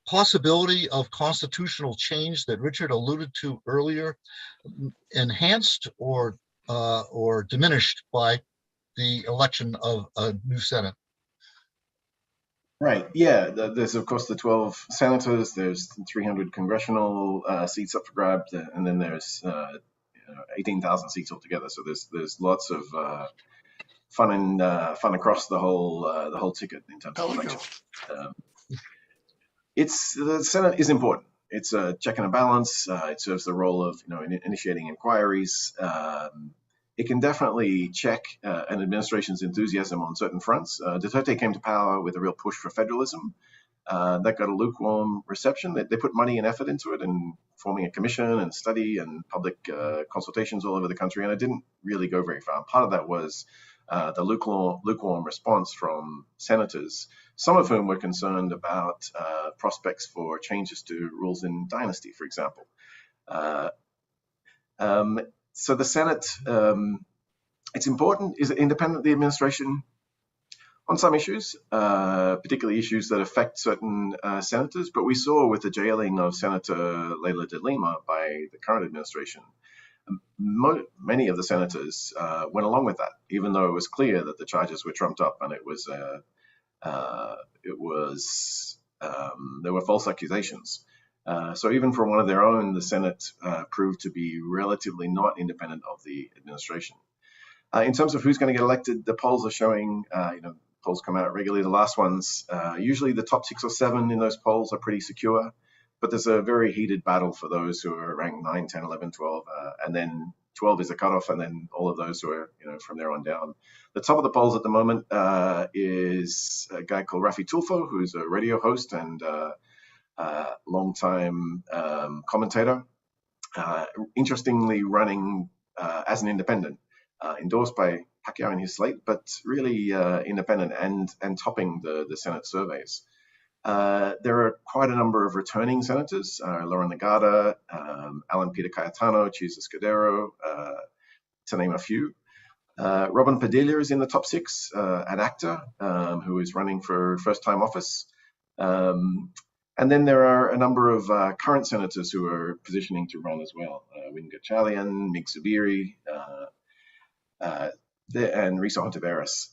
possibility of constitutional change that Richard alluded to earlier enhanced or diminished by the election of a new Senate? Right. Yeah. There's of course the 12 senators. There's 300 congressional seats up for grabs, and then there's 18,000 seats altogether. So there's lots of fun across the whole ticket in terms of election. The Senate is important. It's a check and a balance. It serves the role of initiating inquiries. it can definitely check an administration's enthusiasm on certain fronts. Duterte came to power with a real push for federalism. That got a lukewarm reception. They put money and effort into it and forming a commission and study and public consultations all over the country, and it didn't really go very far. Part of that was the lukewarm response from senators, some of whom were concerned about prospects for changes to rules in dynasty, for example. So the Senate, it's important, is independent of the administration on some issues, particularly issues that affect certain senators. But we saw with the jailing of Senator Leila de Lima by the current administration, many of the senators went along with that, even though it was clear that the charges were trumped up and there were false accusations. So even for one of their own, the Senate proved to be relatively not independent of the administration. In terms of who's going to get elected, the polls are showing, polls come out regularly. The last ones, usually the top 6 or 7 in those polls are pretty secure, but there's a very heated battle for those who are ranked 9, 10, 11, 12, and then 12 is a cutoff, and then all of those who are, from there on down. The top of the polls at the moment is a guy called Rafi Tulfo, who's a radio host and longtime commentator, interestingly running as an independent, endorsed by Pacquiao in his slate, but really independent and topping the Senate surveys. There are quite a number of returning senators, Lauren Nagata, Alan Peter Cayetano, Chiesa Scudero, to name a few. Robin Padilla is in the top 6, an actor who is running for first-time office. And then there are a number of current senators who are positioning to run as well. Win Gatchalian, Mig Zubiri, and Risa Hontiveros.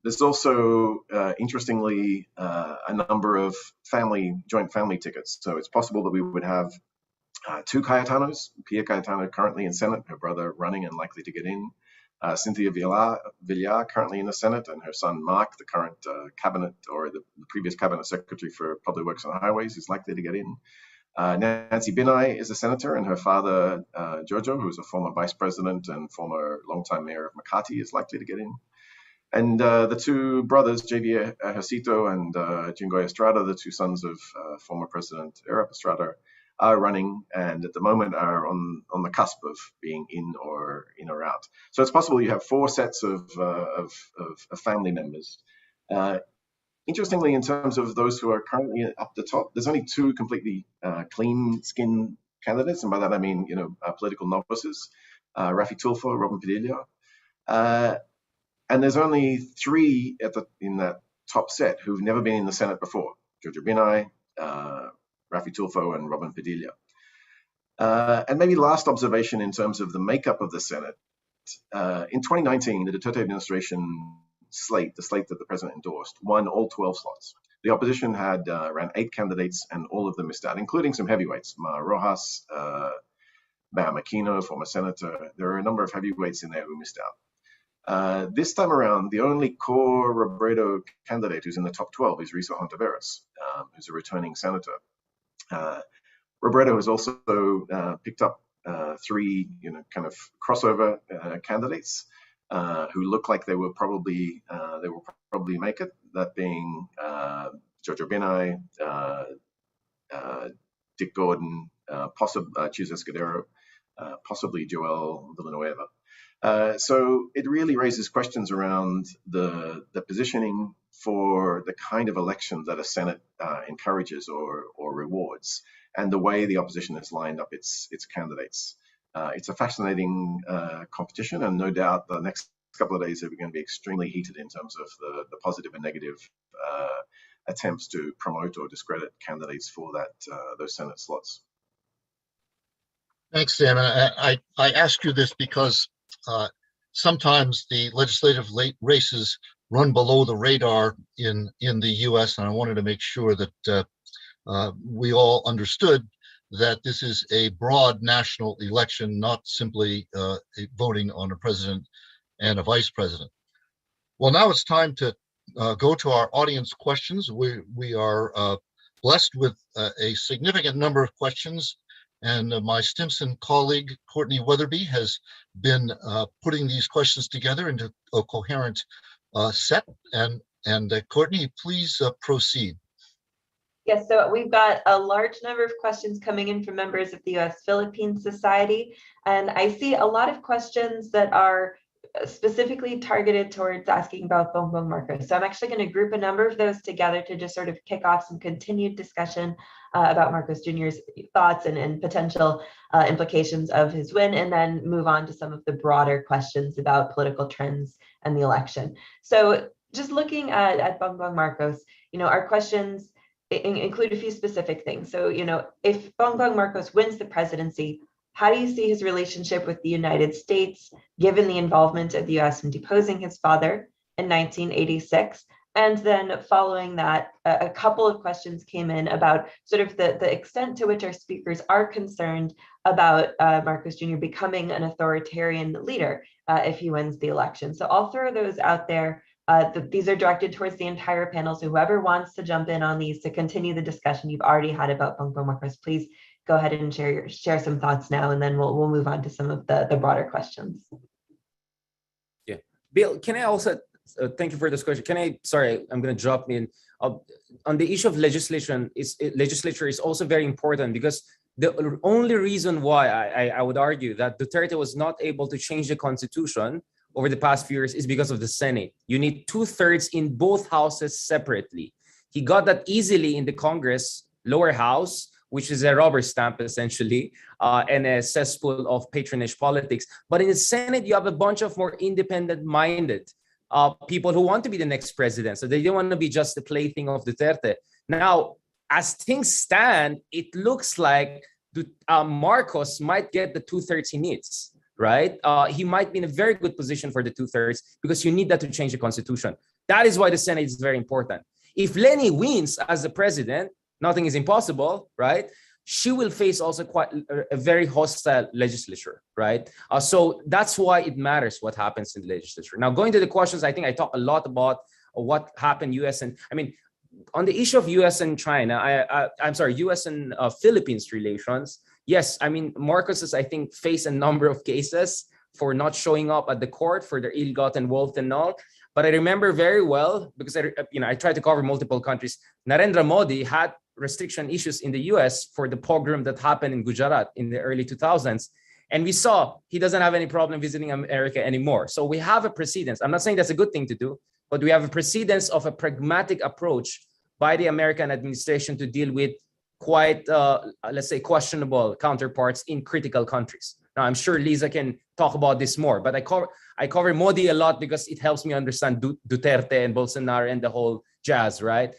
There's also, interestingly, a number of joint family tickets. So it's possible that we would have 2 Cayetanos, Pia Cayetano currently in Senate, her brother running and likely to get in, Cynthia Villar currently in the Senate, and her son Mark, the current cabinet or the previous cabinet secretary for Public Works and Highways, is likely to get in. Nancy Binay is a senator, and her father, Jojo, who's a former vice president and former longtime mayor of Makati, is likely to get in. And the 2 brothers, Javier Ejercito and Jingoy Estrada, the 2 sons of former President Erap Estrada, are running and at the moment are on the cusp of being in or out. So it's possible you have 4 sets of family members. Interestingly, in terms of those who are currently up the top, there's only 2 completely clean skin candidates, and by that I mean political novices, Rafi Tulfo, Robin Padilla, and there's only 3 in that top set who've never been in the Senate before: Jojo Binay, Rafi Tulfo, and Robin Padilla. And maybe last observation in terms of the makeup of the Senate. In 2019, the Duterte administration slate, the slate that the president endorsed, won all 12 slots. The opposition had around 8 candidates, and all of them missed out, including some heavyweights: Ma Rojas, Bam Aquino, former senator. There are a number of heavyweights in there who missed out. This time around, the only core Robredo candidate who's in the top 12 is Risa Hontiveros, who's a returning senator. Robredo has also picked up 3, kind of crossover candidates who look like they will probably make it. That being Jojo Binay, Dick Gordon, Chiesa Scudero, possibly Joel Villanueva. So it really raises questions around the positioning for the kind of election that a Senate encourages or rewards, and the way the opposition has lined up its candidates. It's a fascinating competition, and no doubt the next couple of days are going to be extremely heated in terms of the positive and negative attempts to promote or discredit candidates for those Senate slots. Thanks, Sam. I ask you this because sometimes the legislative races run below the radar in the U.S., and I wanted to make sure that we all understood that this is a broad national election, not simply voting on a president and a vice president. Well, now it's time to go to our audience questions. We are blessed with a significant number of questions, And my Stimson colleague, Courtney Weatherby, has been putting these questions together into a coherent set. And Courtney, please proceed. Yes, so we've got a large number of questions coming in from members of the U.S. Philippines Society, and I see a lot of questions that are specifically targeted towards asking about Bongbong Marcos. So I'm actually going to group a number of those together to just sort of kick off some continued discussion about Marcos Jr.'s thoughts and potential implications of his win, and then move on to some of the broader questions about political trends and the election. So just looking at Bongbong Marcos, our questions include a few specific things. So, if Bongbong Marcos wins the presidency, how do you see his relationship with the United States, given the involvement of the US in deposing his father in 1986? And then following that, a couple of questions came in about sort of the extent to which our speakers are concerned about Marcos Jr. becoming an authoritarian leader if he wins the election. So I'll throw those out there. These are directed towards the entire panel. So whoever wants to jump in on these to continue the discussion you've already had about Bongbong Marcos, please go ahead and share some thoughts now, and then we'll move on to some of the broader questions. Yeah, Bill, can I also thank you for this question? Sorry, I'm going to drop in on the issue of legislature is also very important, because the only reason why I would argue that Duterte was not able to change the constitution over the past few years is because of the Senate. You need 2/3 in both houses separately. He got that easily in the Congress, lower house, which is a rubber stamp essentially, and a cesspool of patronage politics. But in the Senate, you have a bunch of more independent-minded people who want to be the next president. So they don't want to be just the plaything of Duterte. Now, as things stand, it looks like Marcos might get the 2/3 he needs. Right? He might be in a very good position for the 2/3 because you need that to change the constitution. That is why the Senate is very important. If Leni wins as the president, nothing is impossible, right? She will face also quite a very hostile legislature, right? So that's why it matters what happens in the legislature. Now, going to the questions, I think I talked a lot about what happened U.S. and on the issue of U.S. and China, U.S. and Philippines relations. Yes, Marcos has, I think, faced a number of cases for not showing up at the court for their ill-gotten wealth and all. But I remember very well, because I tried to cover multiple countries. Narendra Modi had restriction issues in the US for the pogrom that happened in Gujarat in the early 2000s. And we saw he doesn't have any problem visiting America anymore. So we have a precedence. I'm not saying that's a good thing to do, but we have a precedence of a pragmatic approach by the American administration to deal with quite, let's say, questionable counterparts in critical countries. Now, I'm sure Lisa can talk about this more, but I cover Modi a lot because it helps me understand Duterte and Bolsonaro and the whole jazz, right?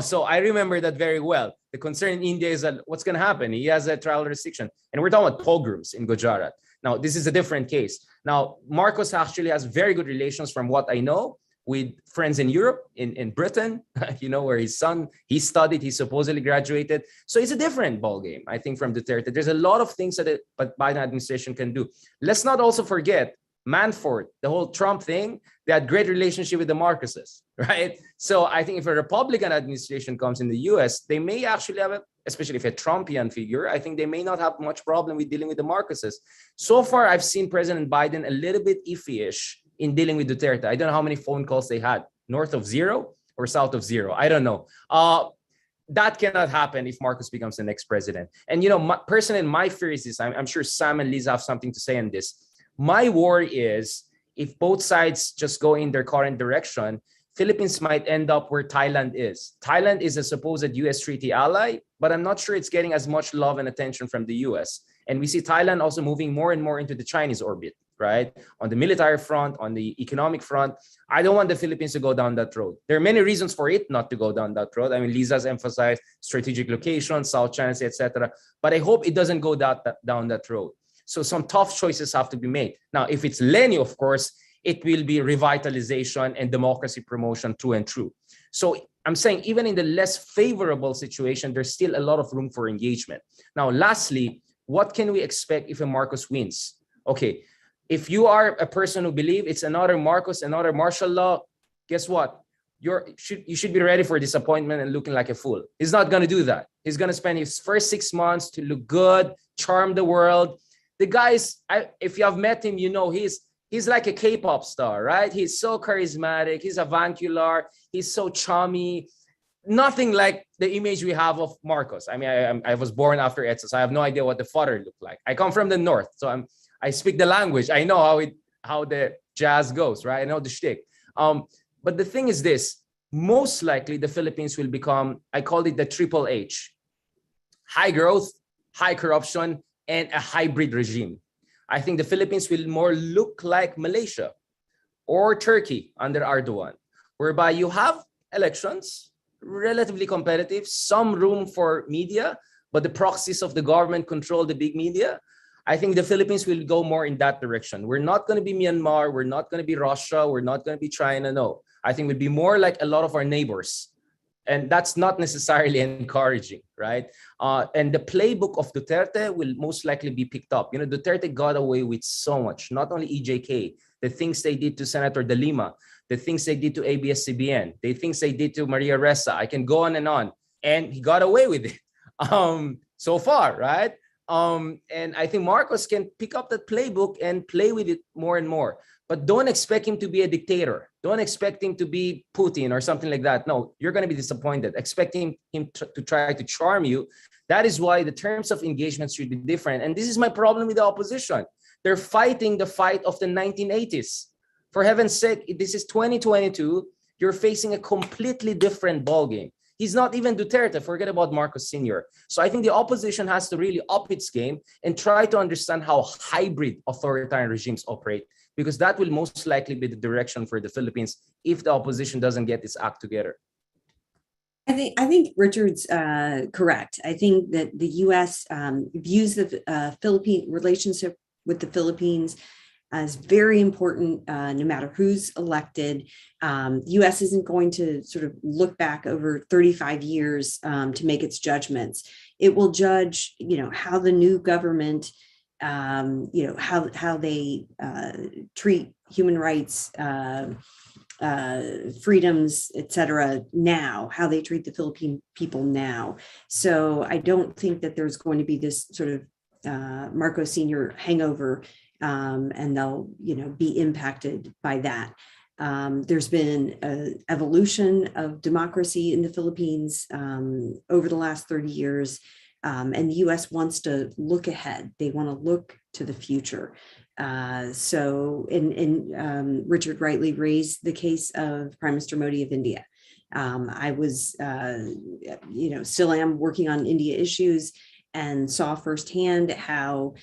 So I remember that very well. The concern in India is that what's going to happen? He has a travel restriction. And we're talking about pogroms in Gujarat. Now, this is a different case. Now, Marcos actually has very good relations, from what I know, with friends in Europe, in Britain, where his son, he studied, he supposedly graduated. So it's a different ballgame, I think, from Duterte. There's a lot of things that the Biden administration can do. Let's not also forget Manafort, the whole Trump thing. They had great relationship with the Marcoses, right? So I think if a Republican administration comes in the US, they may actually have, especially if a Trumpian figure, I think they may not have much problem with dealing with the Marcoses. So far, I've seen President Biden a little bit iffy-ish in dealing with Duterte. I don't know how many phone calls they had, north of 0 or south of 0. I don't know. That cannot happen if Marcos becomes the next president. And, personally, my fear is this. I'm sure Sam and Lisa have something to say on this. My worry is if both sides just go in their current direction, Philippines might end up where Thailand is. Thailand is a supposed US treaty ally, but I'm not sure it's getting as much love and attention from the US. And we see Thailand also moving more and more into the Chinese orbit, right? On the military front, on the economic front. I don't want the Philippines to go down that road. There are many reasons for it not to go down that road. Lisa's emphasized strategic locations, South China Sea, etc. But I hope it doesn't go down that road. So some tough choices have to be made. Now, if it's Leni, of course, it will be revitalization and democracy promotion through and through. So I'm saying even in the less favorable situation, there's still a lot of room for engagement. Now, lastly, what can we expect if a Marcos wins? Okay, if you are a person who believes it's another Marcos, another martial law, guess what? you should be ready for disappointment and looking like a fool. He's not going to do that. He's going to spend his first 6 months to look good, charm the world. The guy's, if you have met him, you know he's like a K-pop star, right? He's so charismatic. He's avuncular. He's so charmy. Nothing like the image we have of Marcos. I mean, I was born after EDSA, so I have no idea what the father looked like. I come from the north, so I speak the language. I know how the jazz goes, right? I know the shtick. But the thing is this, most likely the Philippines will become, I call it the triple H: high growth, high corruption, and a hybrid regime. I think the Philippines will more look like Malaysia or Turkey under Erdogan, whereby you have elections, relatively competitive, some room for media, but the proxies of the government control the big media. I think the Philippines will go more in that direction. We're not going to be Myanmar. We're not going to be Russia. We're not going to be China. No, I think we'll be more like a lot of our neighbors. And that's not necessarily encouraging, right? And the playbook of Duterte will most likely be picked up. You know, Duterte got away with so much, not only EJK, the things they did to Senator De Lima, the things they did to ABS-CBN, the things they did to Maria Ressa. I can go on, and he got away with it so far, right? And I think Marcos can pick up that playbook and play with it more and more. But don't expect him to be a dictator. Don't expect him to be Putin or something like that. No, you're going to be disappointed. Expecting him to try to charm you. That is why the terms of engagement should be different. And this is my problem with the opposition. They're fighting the fight of the 1980s. For heaven's sake, this is 2022. You're facing a completely different ballgame. He's not even Duterte. Forget about Marcos Sr. So I think the opposition has to really up its game and try to understand how hybrid authoritarian regimes operate, because that will most likely be the direction for the Philippines if the opposition doesn't get its act together. I think Richard's correct. I think that the U.S. Views the Philippine relationship with the Philippines as very important, no matter who's elected. The U.S. isn't going to sort of look back over 35 years to make its judgments. It will judge, how the new government, how they treat human rights, freedoms, et cetera, now, how they treat the Philippine people now. So I don't think that there's going to be this sort of Marcos Sr. hangover, and they'll, be impacted by that. There's been an evolution of democracy in the Philippines over the last 30 years. And the U.S. wants to look ahead. They want to look to the future. So Richard rightly raised the case of Prime Minister Modi of India. I was, still am working on India issues and saw firsthand how,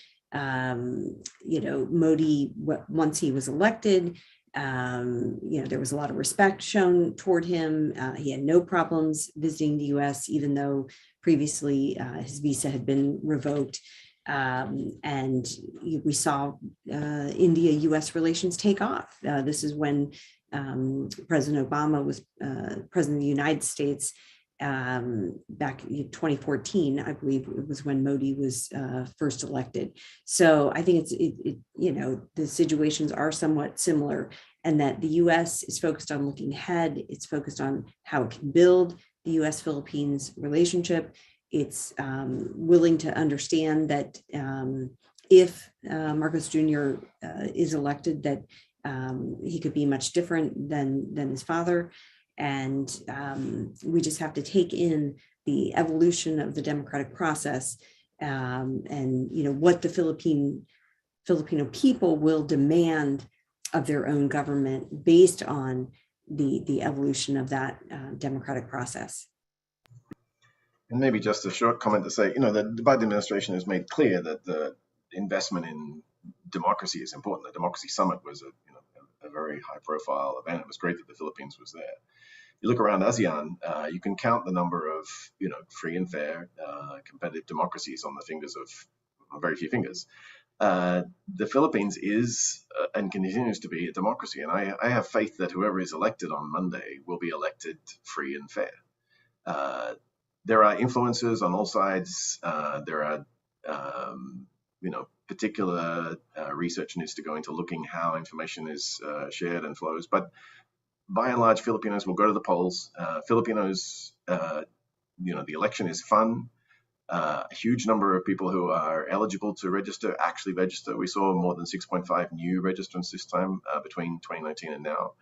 Modi, once he was elected, there was a lot of respect shown toward him. He had no problems visiting the U.S., even though previously his visa had been revoked. And we saw India-U.S. relations take off. This is when President Obama was president of the United States. Back in 2014, I believe it was when Modi was first elected. So I think the situations are somewhat similar, and that the U.S. is focused on looking ahead. It's focused on how it can build the U.S. Philippines relationship. It's willing to understand that if Marcos Jr. Is elected, that he could be much different than his father. And we just have to take in the evolution of the democratic process, and what the Filipino people will demand of their own government based on the evolution of that democratic process. And maybe just a short comment to say, the Biden administration has made clear that the investment in democracy is important. The Democracy Summit was a very high-profile event. It was great that the Philippines was there. You look around ASEAN, you can count the number of free and fair, competitive democracies on the fingers of very few fingers. The Philippines is and continues to be a democracy, and I have faith that whoever is elected on Monday will be elected free and fair. There are influences on all sides. There are particular research needs to go into looking how information is shared and flows, but by and large, Filipinos will go to the polls. Filipinos, the election is fun. A huge number of people who are eligible to register actually register. We saw more than 6.5 new registrants this time between 2019 and now.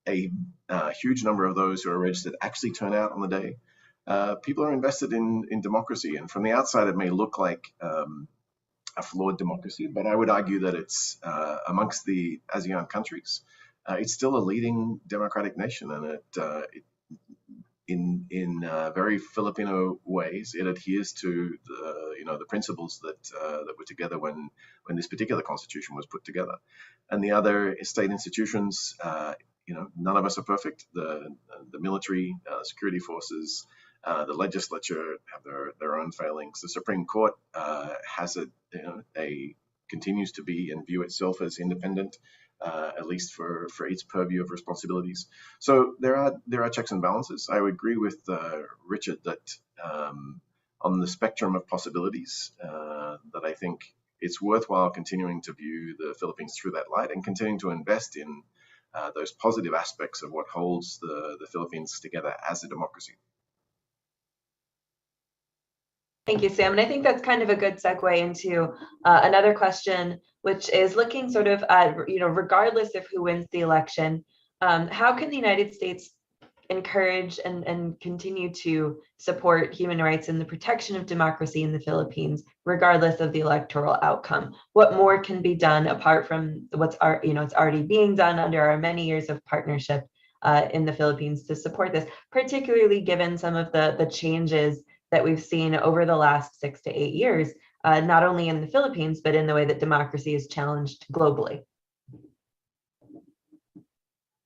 A huge number of those who are registered actually turn out on the day. People are invested in democracy, and from the outside it may look like a flawed democracy, but I would argue that it's amongst the ASEAN countries, it's still a leading democratic nation, and in very Filipino ways, it adheres to the principles that were together when this particular constitution was put together. And the other state institutions, none of us are perfect. The military, security forces, the legislature have their own failings. The Supreme Court has continues to be and view itself as independent, at least for its purview of responsibilities. So there are checks and balances. I would agree with Richard that on the spectrum of possibilities, that I think it's worthwhile continuing to view the Philippines through that light and continuing to invest in those positive aspects of what holds the Philippines together as a democracy. Thank you, Sam. And I think that's kind of a good segue into another question, which is looking sort of at, regardless of who wins the election, how can the United States encourage and continue to support human rights and the protection of democracy in the Philippines, regardless of the electoral outcome? What more can be done apart from what's it's already being done under our many years of partnership in the Philippines to support this, particularly given some of the changes that we've seen over the last 6 to 8 years, not only in the Philippines, but in the way that democracy is challenged globally?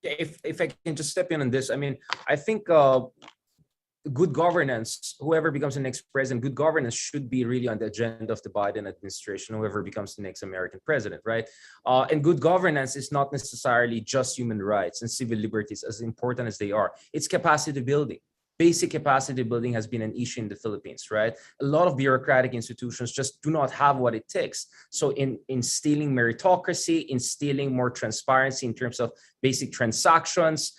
If I can just step in on this, I think good governance, whoever becomes the next president, good governance should be really on the agenda of the Biden administration, whoever becomes the next American president, right? And good governance is not necessarily just human rights and civil liberties, as important as they are. It's capacity building. Basic capacity building has been an issue in the Philippines, right? A lot of bureaucratic institutions just do not have what it takes. So in instilling meritocracy, instilling more transparency in terms of basic transactions,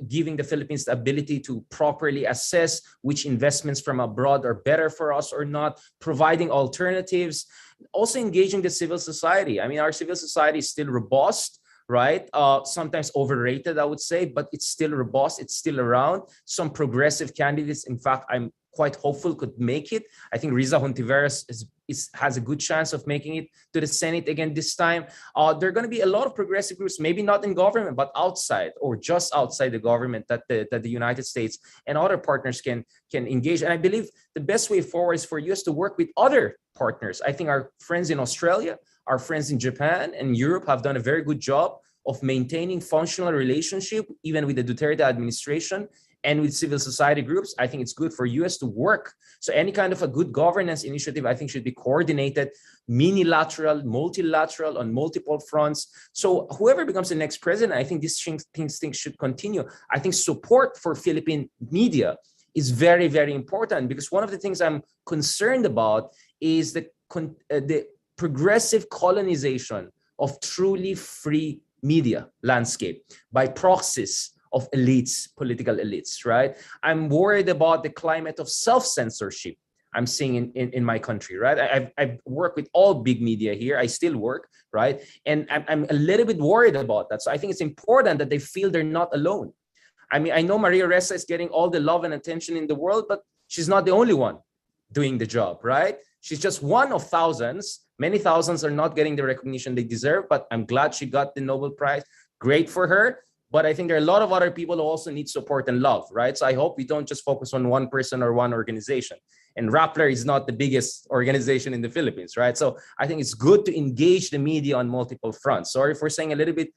giving the Philippines the ability to properly assess which investments from abroad are better for us or not, providing alternatives, also engaging the civil society. Our civil society is still robust, right? Sometimes overrated, I would say, but it's still robust. It's still around. Some progressive candidates, in fact, I'm quite hopeful could make it. I think Riza Hontiveros has a good chance of making it to the Senate again this time. There are going to be a lot of progressive groups, maybe not in government, but outside or just outside the government that the United States and other partners can engage. And I believe the best way forward is for us to work with other partners. I think our friends in Australia, our friends in Japan and Europe have done a very good job of maintaining functional relationship, even with the Duterte administration and with civil society groups. I think it's good for US to work. So any kind of a good governance initiative, I think, should be coordinated, minilateral, multilateral, on multiple fronts. So whoever becomes the next president, I think these things should continue. I think support for Philippine media is very, very important, because one of the things I'm concerned about is the progressive colonization of truly free media landscape by proxies of elites, political elites, right? I'm worried about the climate of self-censorship I'm seeing in my country, right? I've worked with all big media here. I still work, right? And I'm a little bit worried about that. So I think it's important that they feel they're not alone. I know Maria Ressa is getting all the love and attention in the world, but she's not the only one doing the job, right? She's just one of thousands. Many thousands are not getting the recognition they deserve, but I'm glad she got the Nobel Prize. Great for her. But I think there are a lot of other people who also need support and love, right? So I hope we don't just focus on one person or one organization. And Rappler is not the biggest organization in the Philippines, right? So I think it's good to engage the media on multiple fronts. Sorry for saying a little bit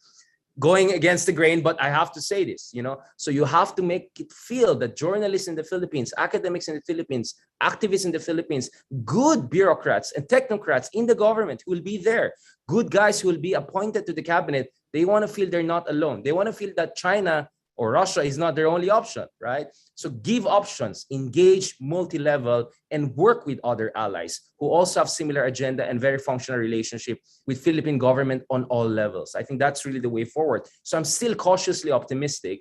going against the grain, but I have to say this, So you have to make it feel that journalists in the Philippines, academics in the Philippines, activists in the Philippines, good bureaucrats and technocrats in the government who will be there, good guys who will be appointed to the cabinet, they want to feel they're not alone. They want to feel that China or Russia is not their only option, right? So give options, engage multi-level, and work with other allies who also have similar agenda and very functional relationship with Philippine government on all levels. I think that's really the way forward. So I'm still cautiously optimistic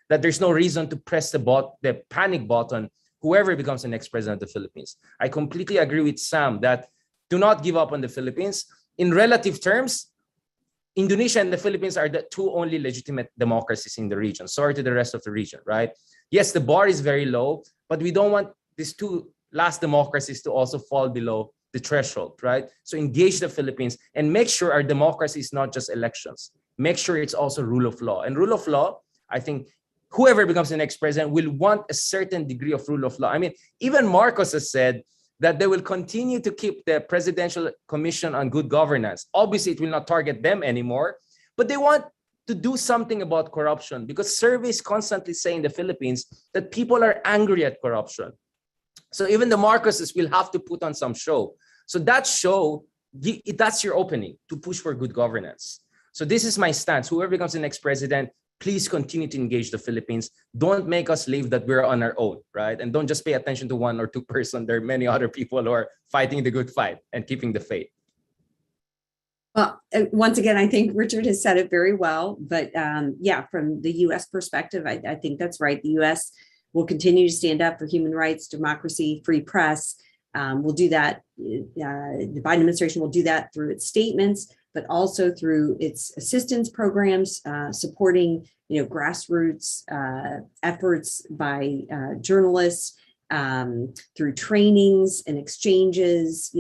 that there's no reason to press the panic button, whoever becomes the next president of the Philippines. I completely agree with Sam that do not give up on the Philippines. In relative terms, Indonesia and the Philippines are the two only legitimate democracies in the region. Sorry to the rest of the region, right? Yes, the bar is very low, but we don't want these two last democracies to also fall below the threshold, right? So engage the Philippines and make sure our democracy is not just elections. Make sure it's also rule of law. And rule of law, I think whoever becomes the next president will want a certain degree of rule of law. I mean, even Marcos has said that they will continue to keep the Presidential Commission on Good Governance. Obviously, it will not target them anymore, but they want to do something about corruption because surveys constantly say in the Philippines that people are angry at corruption. So even the Marcoses will have to put on some show. So that show, that's your opening to push for good governance. So this is my stance. Whoever becomes the next president, please continue to engage the Philippines. Don't make us believe that we're on our own, right? And don't just pay attention to one or two person. There are many other people who are fighting the good fight and keeping the faith. Well, once again, I think Richard has said it very well. But yeah, from the U.S. perspective, I think that's right. The U.S. will continue to stand up for human rights, democracy, free press. We'll do that. The Biden administration will do that through its statements, but also through its assistance programs, supporting, grassroots efforts by journalists, through trainings and exchanges,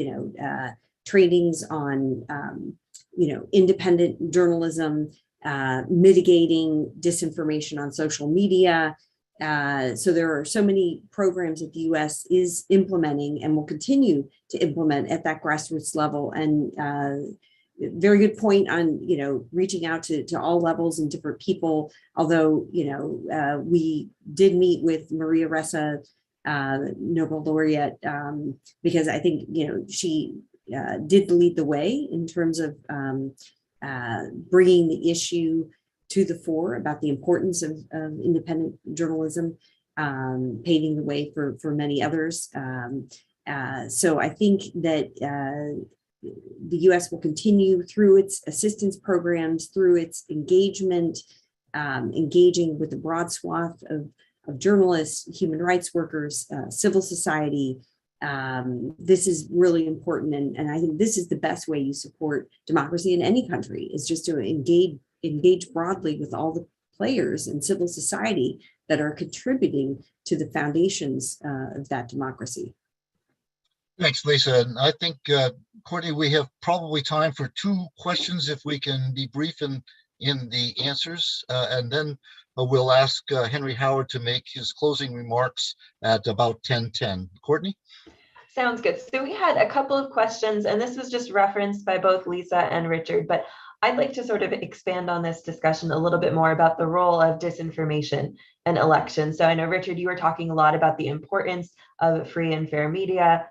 trainings on, independent journalism, mitigating disinformation on social media. So there are so many programs that the U.S. is implementing and will continue to implement at that grassroots level. And very good point on, reaching out to all levels and different people. Although, we did meet with Maria Ressa, Nobel laureate, because I think, she did lead the way in terms of bringing the issue to the fore about the importance of independent journalism, paving the way for many others. So I think that the U.S. will continue through its assistance programs, through its engagement, engaging with a broad swath of journalists, human rights workers, civil society. This is really important. And I think this is the best way you support democracy in any country, is just to engage broadly with all the players in civil society that are contributing to the foundations of that democracy. Thanks, Lisa. And I think, Courtney, we have probably time for two questions if we can be brief in the answers. And then we'll ask Henry Howard to make his closing remarks at about 10:10. Courtney? Sounds good. So we had a couple of questions, and this was just referenced by both Lisa and Richard, but I'd like to sort of expand on this discussion a little bit more about the role of disinformation in elections. So I know, Richard, you were talking a lot about the importance of free and fair media.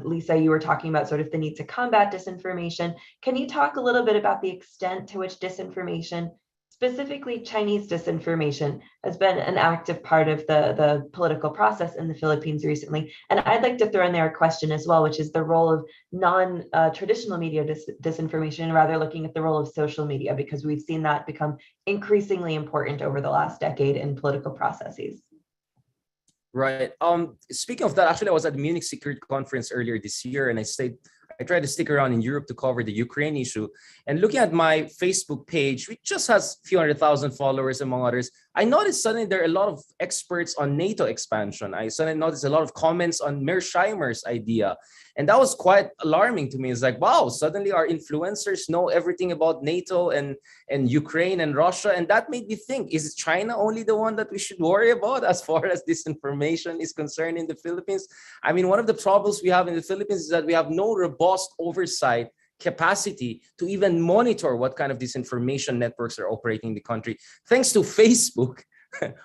Lisa, you were talking about sort of the need to combat disinformation. Can you talk a little bit about the extent to which disinformation, specifically Chinese disinformation, has been an active part of the political process in the Philippines recently? And I'd like to throw in there a question as well, which is the role of non-traditional media disinformation, and rather looking at the role of social media, because we've seen that become increasingly important over the last decade in political processes. Right. Speaking of that, actually, I was at the Munich Security Conference earlier this year, and I tried to stick around in Europe to cover the Ukraine issue. And looking at my Facebook page, which just has a few 100,000 followers, among others, I noticed suddenly there are a lot of experts on NATO expansion. I suddenly noticed a lot of comments on Mearsheimer's idea. And that was quite alarming to me. It's like, wow, suddenly our influencers know everything about NATO and Ukraine and Russia. And that made me think, is China only the one that we should worry about as far as disinformation is concerned in the Philippines? I mean, one of the problems we have in the Philippines is that we have no robust oversight capacity to even monitor what kind of disinformation networks are operating in the country. Thanks to Facebook,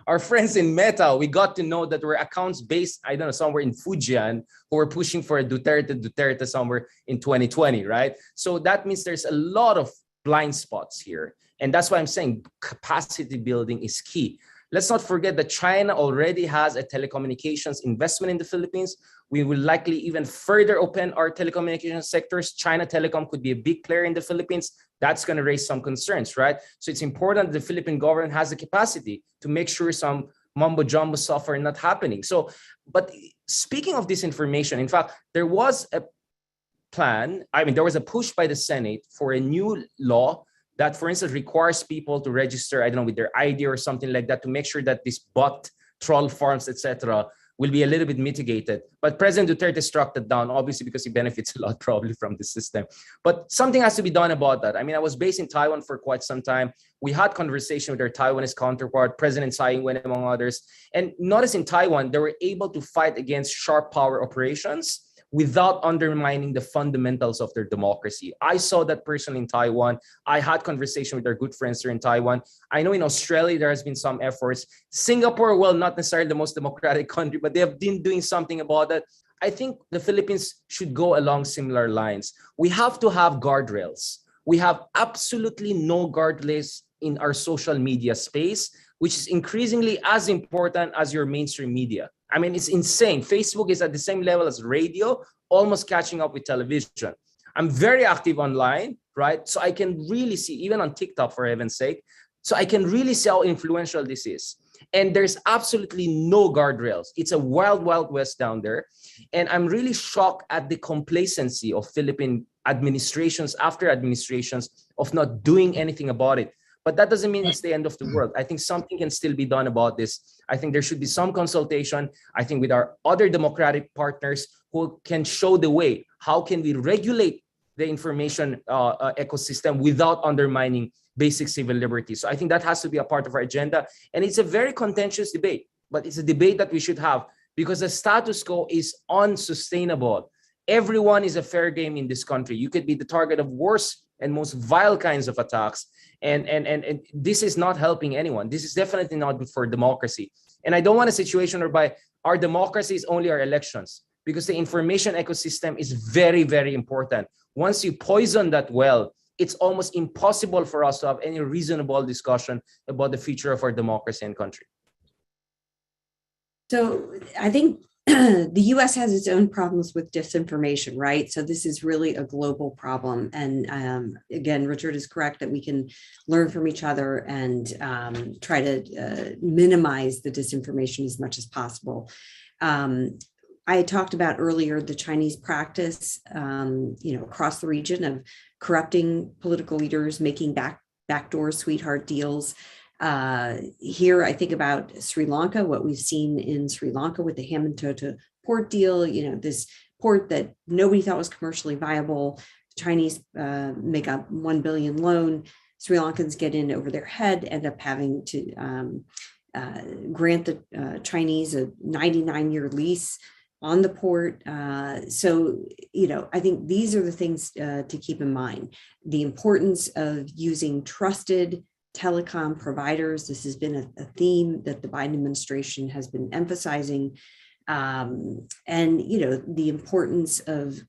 our friends in Meta, we got to know that there were accounts based, I don't know, somewhere in Fujian who were pushing for a Duterte somewhere in 2020, right? So that means there's a lot of blind spots here. And that's why I'm saying capacity building is key. Let's not forget that China already has a telecommunications investment in the Philippines. We will likely even further open our telecommunications sectors. China Telecom could be a big player in the Philippines. That's going to raise some concerns, right? So it's important the Philippine government has the capacity to make sure some mumbo jumbo stuff are not happening. So, but speaking of this information, in fact, there was a plan. I mean, there was a push by the Senate for a new law that, for instance, requires people to register, I don't know, with their ID or something like that to make sure that these bot troll farms, etc., will be a little bit mitigated. But President Duterte struck that down, obviously, because he benefits a lot probably from the system. But something has to be done about that. I mean, I was based in Taiwan for quite some time. We had conversation with our Taiwanese counterpart, President Tsai Ing-wen, among others. And notice in Taiwan, they were able to fight against sharp power operations without undermining the fundamentals of their democracy. I saw that person in Taiwan. I had conversation with our good friends here in Taiwan. I know in Australia, there has been some efforts. Singapore, well, not necessarily the most democratic country, but they have been doing something about it. I think the Philippines should go along similar lines. We have to have guardrails. We have absolutely no guardrails in our social media space, which is increasingly as important as your mainstream media. I mean, it's insane. Facebook is at the same level as radio, almost catching up with television. I'm very active online, right? So I can really see, even on TikTok, for heaven's sake, so I can really see how influential this is. And there's absolutely no guardrails. It's a wild, wild west down there. And I'm really shocked at the complacency of Philippine administrations after administrations of not doing anything about it. But that doesn't mean it's the end of the world. I think something can still be done about this. I think there should be some consultation, I think, with our other democratic partners who can show the way. How can we regulate the information ecosystem without undermining basic civil liberties? So I think that has to be a part of our agenda. And it's a very contentious debate, but it's a debate that we should have because the status quo is unsustainable. Everyone is a fair game in this country. You could be the target of worse and most vile kinds of attacks. And this is not helping anyone. This is definitely not good for democracy. And I don't want a situation whereby our democracy is only our elections, because the information ecosystem is very, very important. Once you poison that well, it's almost impossible for us to have any reasonable discussion about the future of our democracy and country. So I think the U.S. has its own problems with disinformation, right? So this is really a global problem. And again, Richard is correct that we can learn from each other and try to minimize the disinformation as much as possible. I talked about earlier the Chinese practice, across the region of corrupting political leaders, making backdoor sweetheart deals. Here, I think about Sri Lanka, what we've seen in Sri Lanka with the Hambantota port deal, this port that nobody thought was commercially viable. The Chinese make a $1 billion loan. Sri Lankans get in over their head, end up having to grant the Chinese a 99-year lease on the port. So, I think these are the things to keep in mind. The importance of using trusted telecom providers. This has been a theme that the Biden administration has been emphasizing. And, the importance of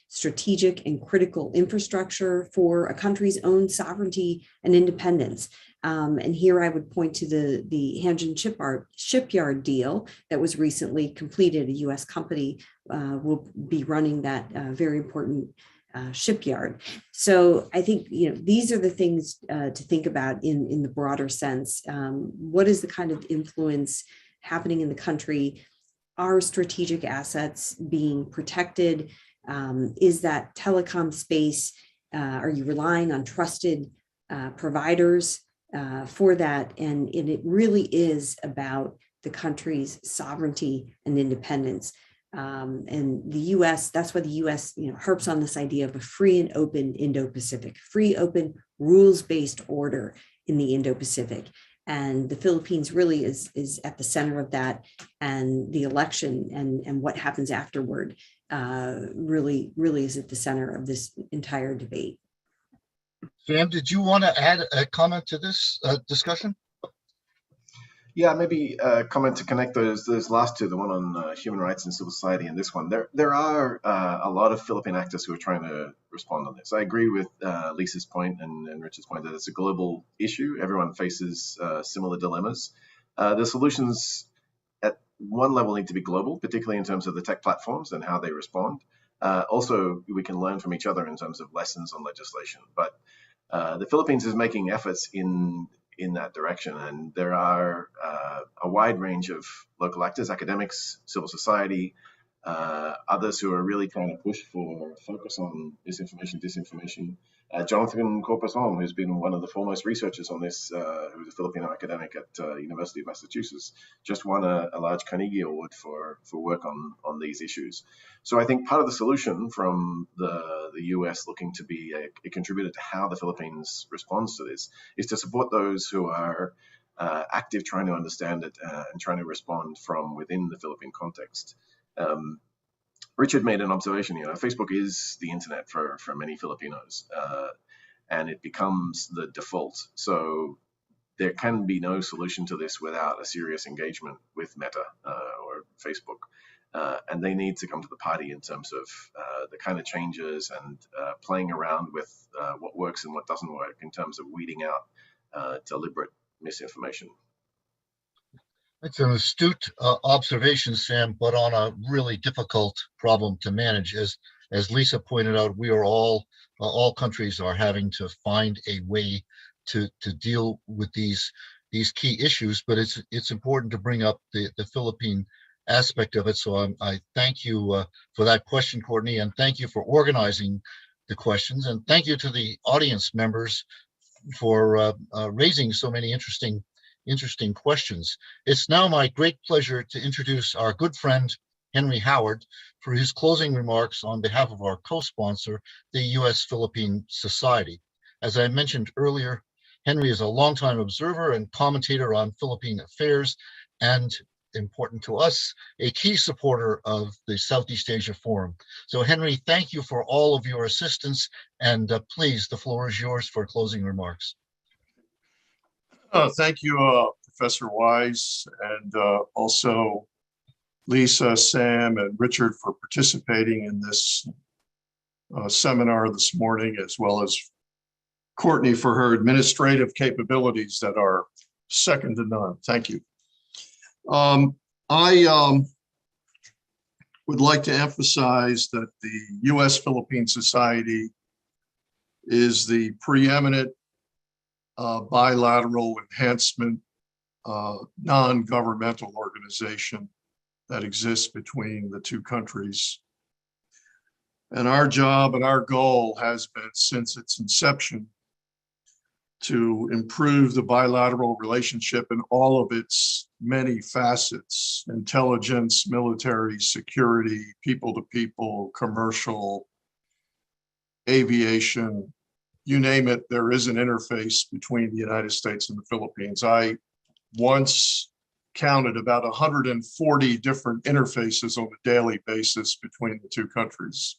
strategic and critical infrastructure for a country's own sovereignty and independence. And here I would point to the Hanjin shipyard deal that was recently completed. A U.S. company will be running that very important shipyard. So I think, these are the things to think about in the broader sense. What is the kind of influence happening in the country? Are strategic assets being protected? Is that telecom space, are you relying on trusted providers for that? And it really is about the country's sovereignty and independence. And the U.S., that's why the U.S. harps on this idea of a free and open Indo-Pacific, free, open, rules-based order in the Indo-Pacific. And the Philippines really is at the center of that. And the election and what happens afterward really is at the center of this entire debate. Sam, did you want to add a comment to this discussion? Yeah, maybe a comment to connect those last two, the one on human rights and civil society and this one. There are a lot of Philippine actors who are trying to respond on this. I agree with Lisa's point and Richard's point that it's a global issue. Everyone faces similar dilemmas. The solutions at one level need to be global, particularly in terms of the tech platforms and how they respond. Also, we can learn from each other in terms of lessons on legislation. But the Philippines is making efforts in that direction, and there are a wide range of local actors, academics, civil society, others who are really trying to push for focus on disinformation. Jonathan Corpus Hong, who's been one of the foremost researchers on this, who's a Filipino academic at University of Massachusetts, just won a large Carnegie Award for work on these issues. So I think part of the solution from the US looking to be a contributor to how the Philippines responds to this is to support those who are active, trying to understand it and trying to respond from within the Philippine context. Richard made an observation, Facebook is the internet for many Filipinos, and it becomes the default. So there can be no solution to this without a serious engagement with Meta or Facebook. And they need to come to the party in terms of the kind of changes and playing around with what works and what doesn't work in terms of weeding out deliberate misinformation. It's an astute observation, Sam, but on a really difficult problem to manage. As Lisa pointed out, we are all countries are having to find a way to deal with these key issues. But it's important to bring up the Philippine aspect of it. So I thank you for that question, Courtney, and thank you for organizing the questions, and thank you to the audience members for raising so many interesting questions. It's now my great pleasure to introduce our good friend, Henry Howard, for his closing remarks on behalf of our co-sponsor, the U.S. Philippine Society. As I mentioned earlier, Henry is a longtime observer and commentator on Philippine affairs, and important to us, a key supporter of the Southeast Asia Forum. So Henry, thank you for all of your assistance, and please, the floor is yours for closing remarks. Thank you, Professor Wise, and also Lisa, Sam, and Richard for participating in this seminar this morning, as well as Courtney for her administrative capabilities that are second to none. Thank you. I would like to emphasize that the U.S. Philippine Society is the preeminent bilateral enhancement non-governmental organization that exists between the two countries. And our job and our goal has been, since its inception, to improve the bilateral relationship in all of its many facets: intelligence, military, security, people-to-people, commercial, aviation, you name it, there is an interface between the United States and the Philippines. I once counted about 140 different interfaces on a daily basis between the two countries.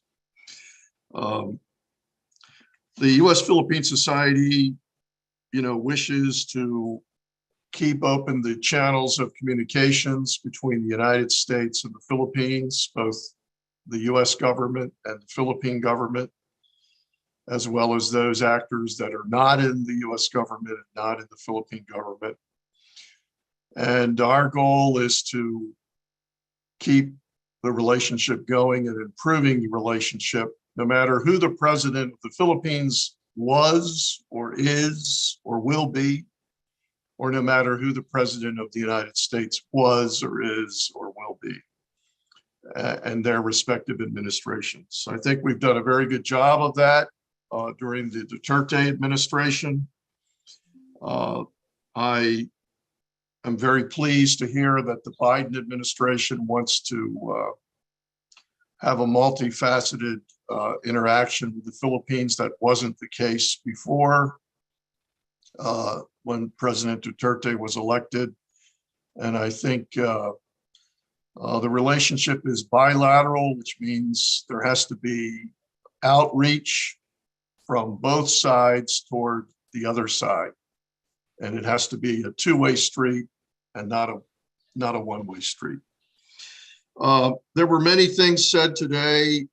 The U.S. Philippine Society, wishes to keep open the channels of communications between the United States and the Philippines, both the U.S. government and the Philippine government, as well as those actors that are not in the U.S. government and not in the Philippine government. And our goal is to keep the relationship going and improving the relationship, no matter who the president of the Philippines was or is or will be, or no matter who the president of the United States was or is or will be, and their respective administrations. I think we've done a very good job of that during the Duterte administration. I am very pleased to hear that the Biden administration wants to have a multifaceted interaction with the Philippines. That wasn't the case before when President Duterte was elected. And I think the relationship is bilateral, which means there has to be outreach from both sides toward the other side. And it has to be a two-way street and not a one-way street. There were many things said today,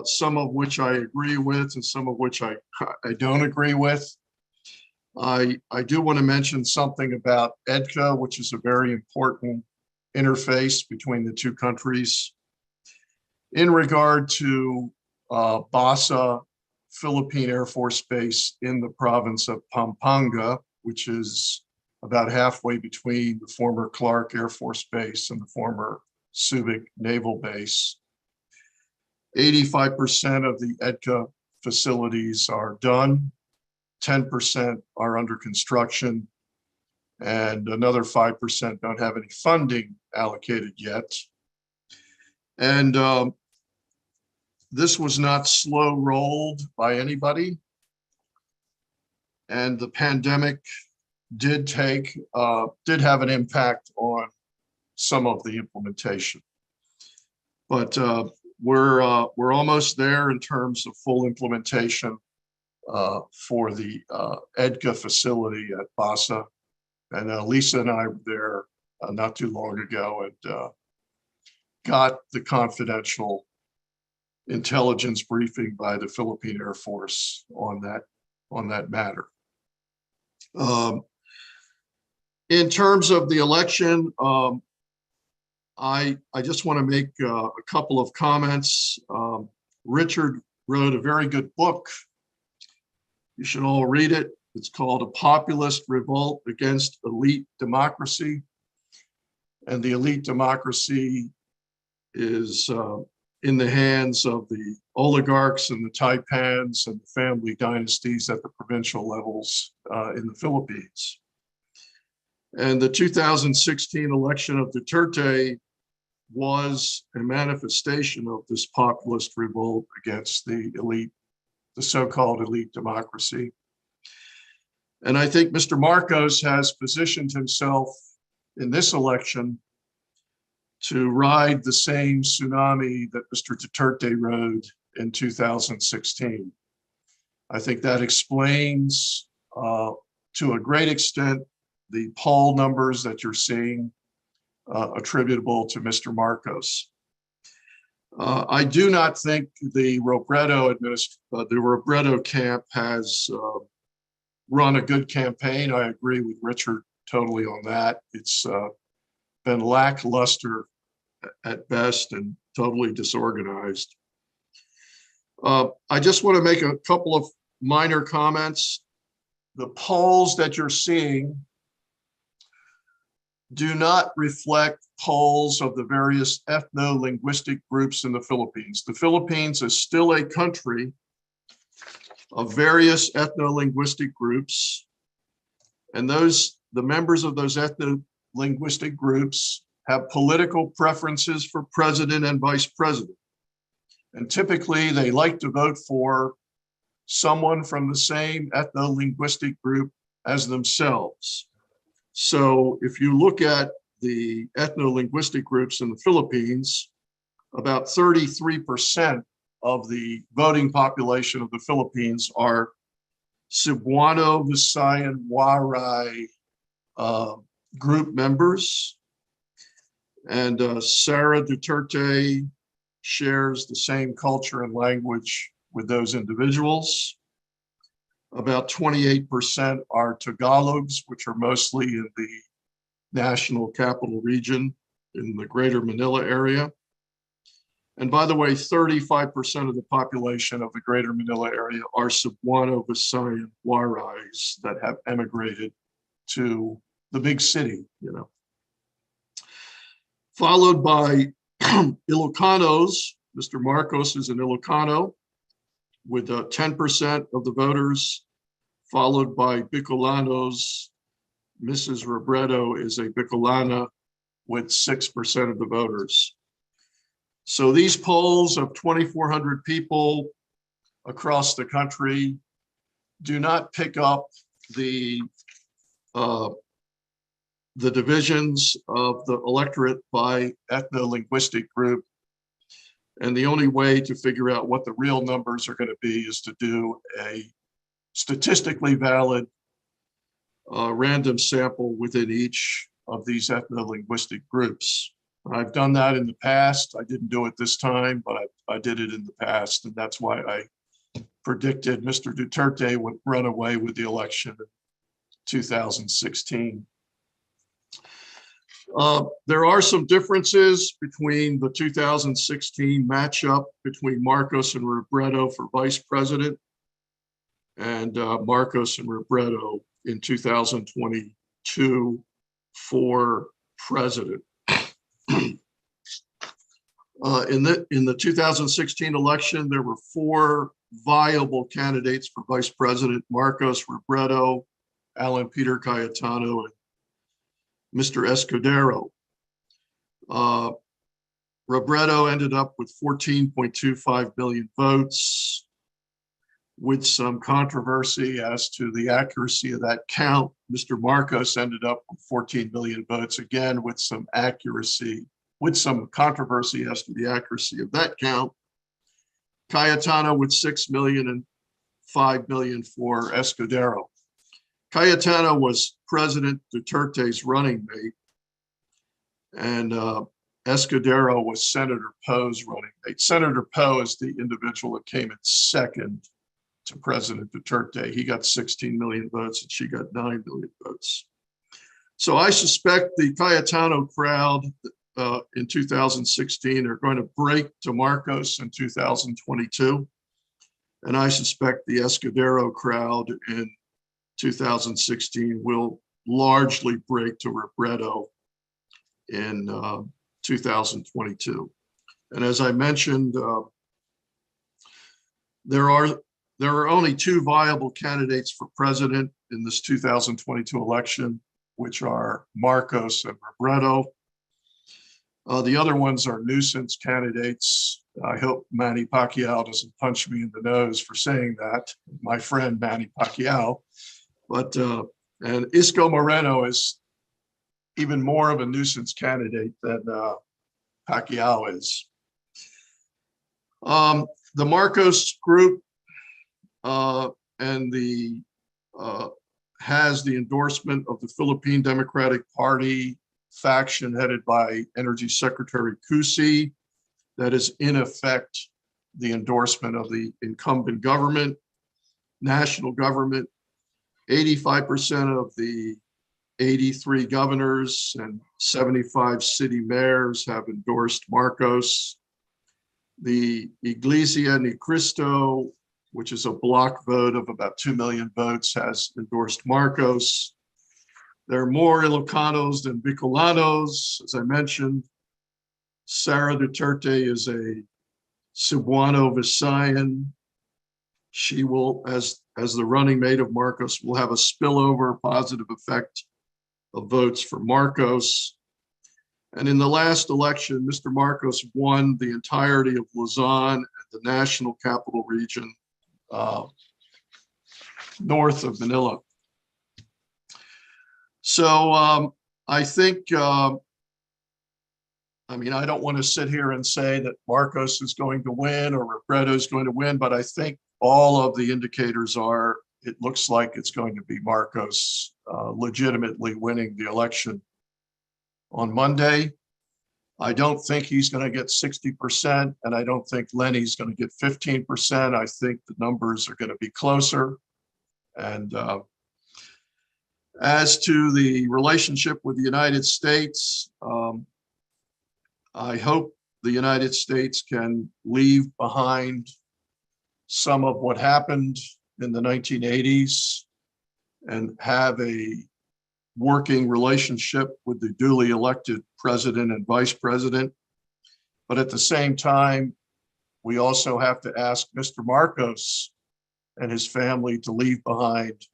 some of which I agree with and some of which I don't agree with. I do want to mention something about EDCA, which is a very important interface between the two countries. In regard to Basa, Philippine Air Force Base in the province of Pampanga, which is about halfway between the former Clark Air Force Base and the former Subic Naval Base. 85% of the EDCA facilities are done, 10% are under construction, and another 5% don't have any funding allocated yet. And this was not slow rolled by anybody. And the pandemic did have an impact on some of the implementation. But we're almost there in terms of full implementation for the EDCA facility at Basa. And Lisa and I were there not too long ago and got the confidential intelligence briefing by the Philippine Air Force on that matter. In terms of the election, I just want to make a couple of comments. Richard wrote a very good book. You should all read it. It's called A Populist Revolt Against Elite Democracy. And the elite democracy is in the hands of the oligarchs and the taipans and the family dynasties at the provincial levels in the Philippines. And the 2016 election of Duterte was a manifestation of this populist revolt against the elite, the so-called elite democracy. And I think Mr. Marcos has positioned himself in this election to ride the same tsunami that Mr. Duterte rode in 2016. I think that explains to a great extent the poll numbers that you're seeing attributable to Mr. Marcos. I do not think the Robredo camp has run a good campaign. I agree with Richard totally on that. It's been lackluster at best and totally disorganized. I just want to make a couple of minor comments. The polls that you're seeing do not reflect polls of the various ethno-linguistic groups in the Philippines. The Philippines is still a country of various ethno-linguistic groups, and the members of those ethno-linguistic groups have political preferences for president and vice president. And typically they like to vote for someone from the same ethno-linguistic group as themselves. So if you look at the ethno-linguistic groups in the Philippines, about 33% of the voting population of the Philippines are Cebuano, Visayan, Waray group members. And Sara Duterte shares the same culture and language with those individuals. About 28% are Tagalogs, which are mostly in the National Capital Region in the Greater Manila area. And by the way, 35% of the population of the Greater Manila area are Cebuano, Visayan, Warays that have emigrated to the big city, Followed by Ilocanos. Mr. Marcos is an Ilocano with 10% of the voters, followed by Bicolanos. Mrs. Robredo is a Bicolana with 6% of the voters. So these polls of 2,400 people across the country do not pick up the divisions of the electorate by ethno-linguistic group. And the only way to figure out what the real numbers are going to be is to do a statistically valid random sample within each of these ethno-linguistic groups. I've done that in the past. I didn't do it this time, but I did it in the past. And that's why I predicted Mr. Duterte would run away with the election. 2016. There are some differences between the 2016 matchup between Marcos and Robredo for vice president and Marcos and Robredo in 2022 for president. In the 2016 election, there were 4 viable candidates for vice president: Marcos, Robredo, Alan Peter Cayetano, and Mr. Escudero. Robredo ended up with 14.25 million votes, with some controversy as to the accuracy of that count. Mr. Marcos ended up with 14 million votes, again with some controversy as to the accuracy of that count. Cayetano with 6 million and 5 million for Escudero. Cayetano was President Duterte's running mate, and Escudero was Senator Poe's running mate. Senator Poe is the individual that came in second to President Duterte. He got 16 million votes and she got 9 million votes. So I suspect the Cayetano crowd in 2016 are going to break to Marcos in 2022. And I suspect the Escudero crowd in 2016 will largely break to Robredo in 2022. And as I mentioned, there are only 2 viable candidates for president in this 2022 election, which are Marcos and Robredo. The other ones are nuisance candidates. I hope Manny Pacquiao doesn't punch me in the nose for saying that, my friend Manny Pacquiao. But and Isco Moreno is even more of a nuisance candidate than Pacquiao is. The Marcos group and the has the endorsement of the Philippine Democratic Party faction headed by Energy Secretary Cusi. That is in effect the endorsement of the incumbent government, national government. 85% of the 83 governors and 75 city mayors have endorsed Marcos. The Iglesia Ni Cristo, which is a block vote of about 2 million votes, has endorsed Marcos. There are more Ilocanos than Bicolanos, as I mentioned. Sara Duterte is a Cebuano Visayan. She will, as the running mate of Marcos, will have a spillover positive effect of votes for Marcos. And in the last election, Mr. Marcos won the entirety of Luzon and the National Capital Region north of Manila. So I think, I mean, I don't want to sit here and say that Marcos is going to win or Robredo is going to win, but I think all of the indicators are, it looks like it's going to be Marcos legitimately winning the election on Monday. I don't think he's going to get 60%, and I don't think Lenny's going to get 15%. I think the numbers are going to be closer. And as to the relationship with the United States, I hope the United States can leave behind some of what happened in the 1980s and have a working relationship with the duly elected president and vice president. But at the same time, we also have to ask Mr. Marcos and his family to leave behind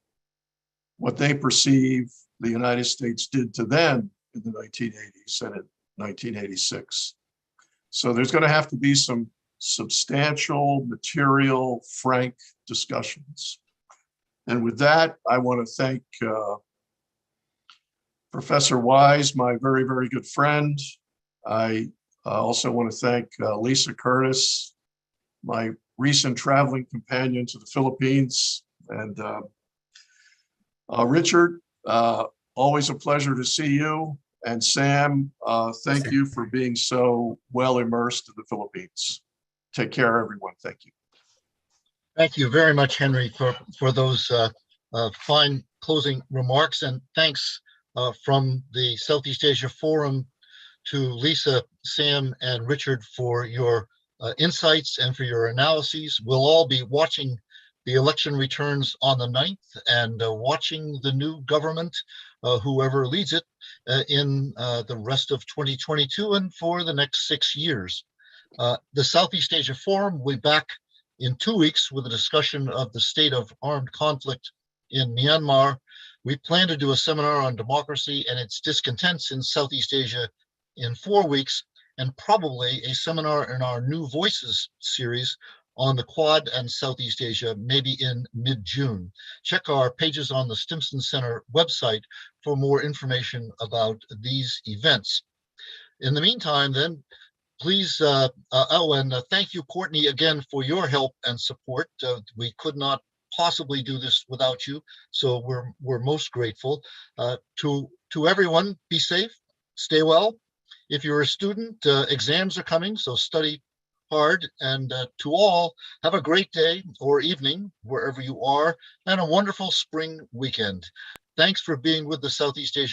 what they perceive the United States did to them in the 1980s and in 1986. So there's going to have to be some substantial, material, frank discussions. And with that, I want to thank Professor Wise, my very, very good friend. I also want to thank Lisa Curtis, my recent traveling companion to the Philippines. And Richard, always a pleasure to see you. And Sam, thank you for being so well immersed in the Philippines. Take care, everyone. Thank you. Thank you very much, Henry, for those fine closing remarks, and thanks from the Southeast Asia Forum to Lisa, Sam, and Richard for your insights and for your analyses. We'll all be watching the election returns on the 9th and watching the new government, whoever leads it, in the rest of 2022 and for the next 6 years. The Southeast Asia Forum will be back in 2 weeks with a discussion of the state of armed conflict in Myanmar. We plan to do a seminar on democracy and its discontents in Southeast Asia in 4 weeks, and probably a seminar in our New Voices series on the Quad and Southeast Asia, maybe in mid-June. Check our pages on the Stimson Center website for more information about these events. In the meantime, then, please, thank you, Courtney, again for your help and support. We could not possibly do this without you, so we're most grateful. To everyone, be safe, stay well. If you're a student, exams are coming, so study hard. And to all, have a great day or evening wherever you are, and a wonderful spring weekend. Thanks for being with the Southeast Asia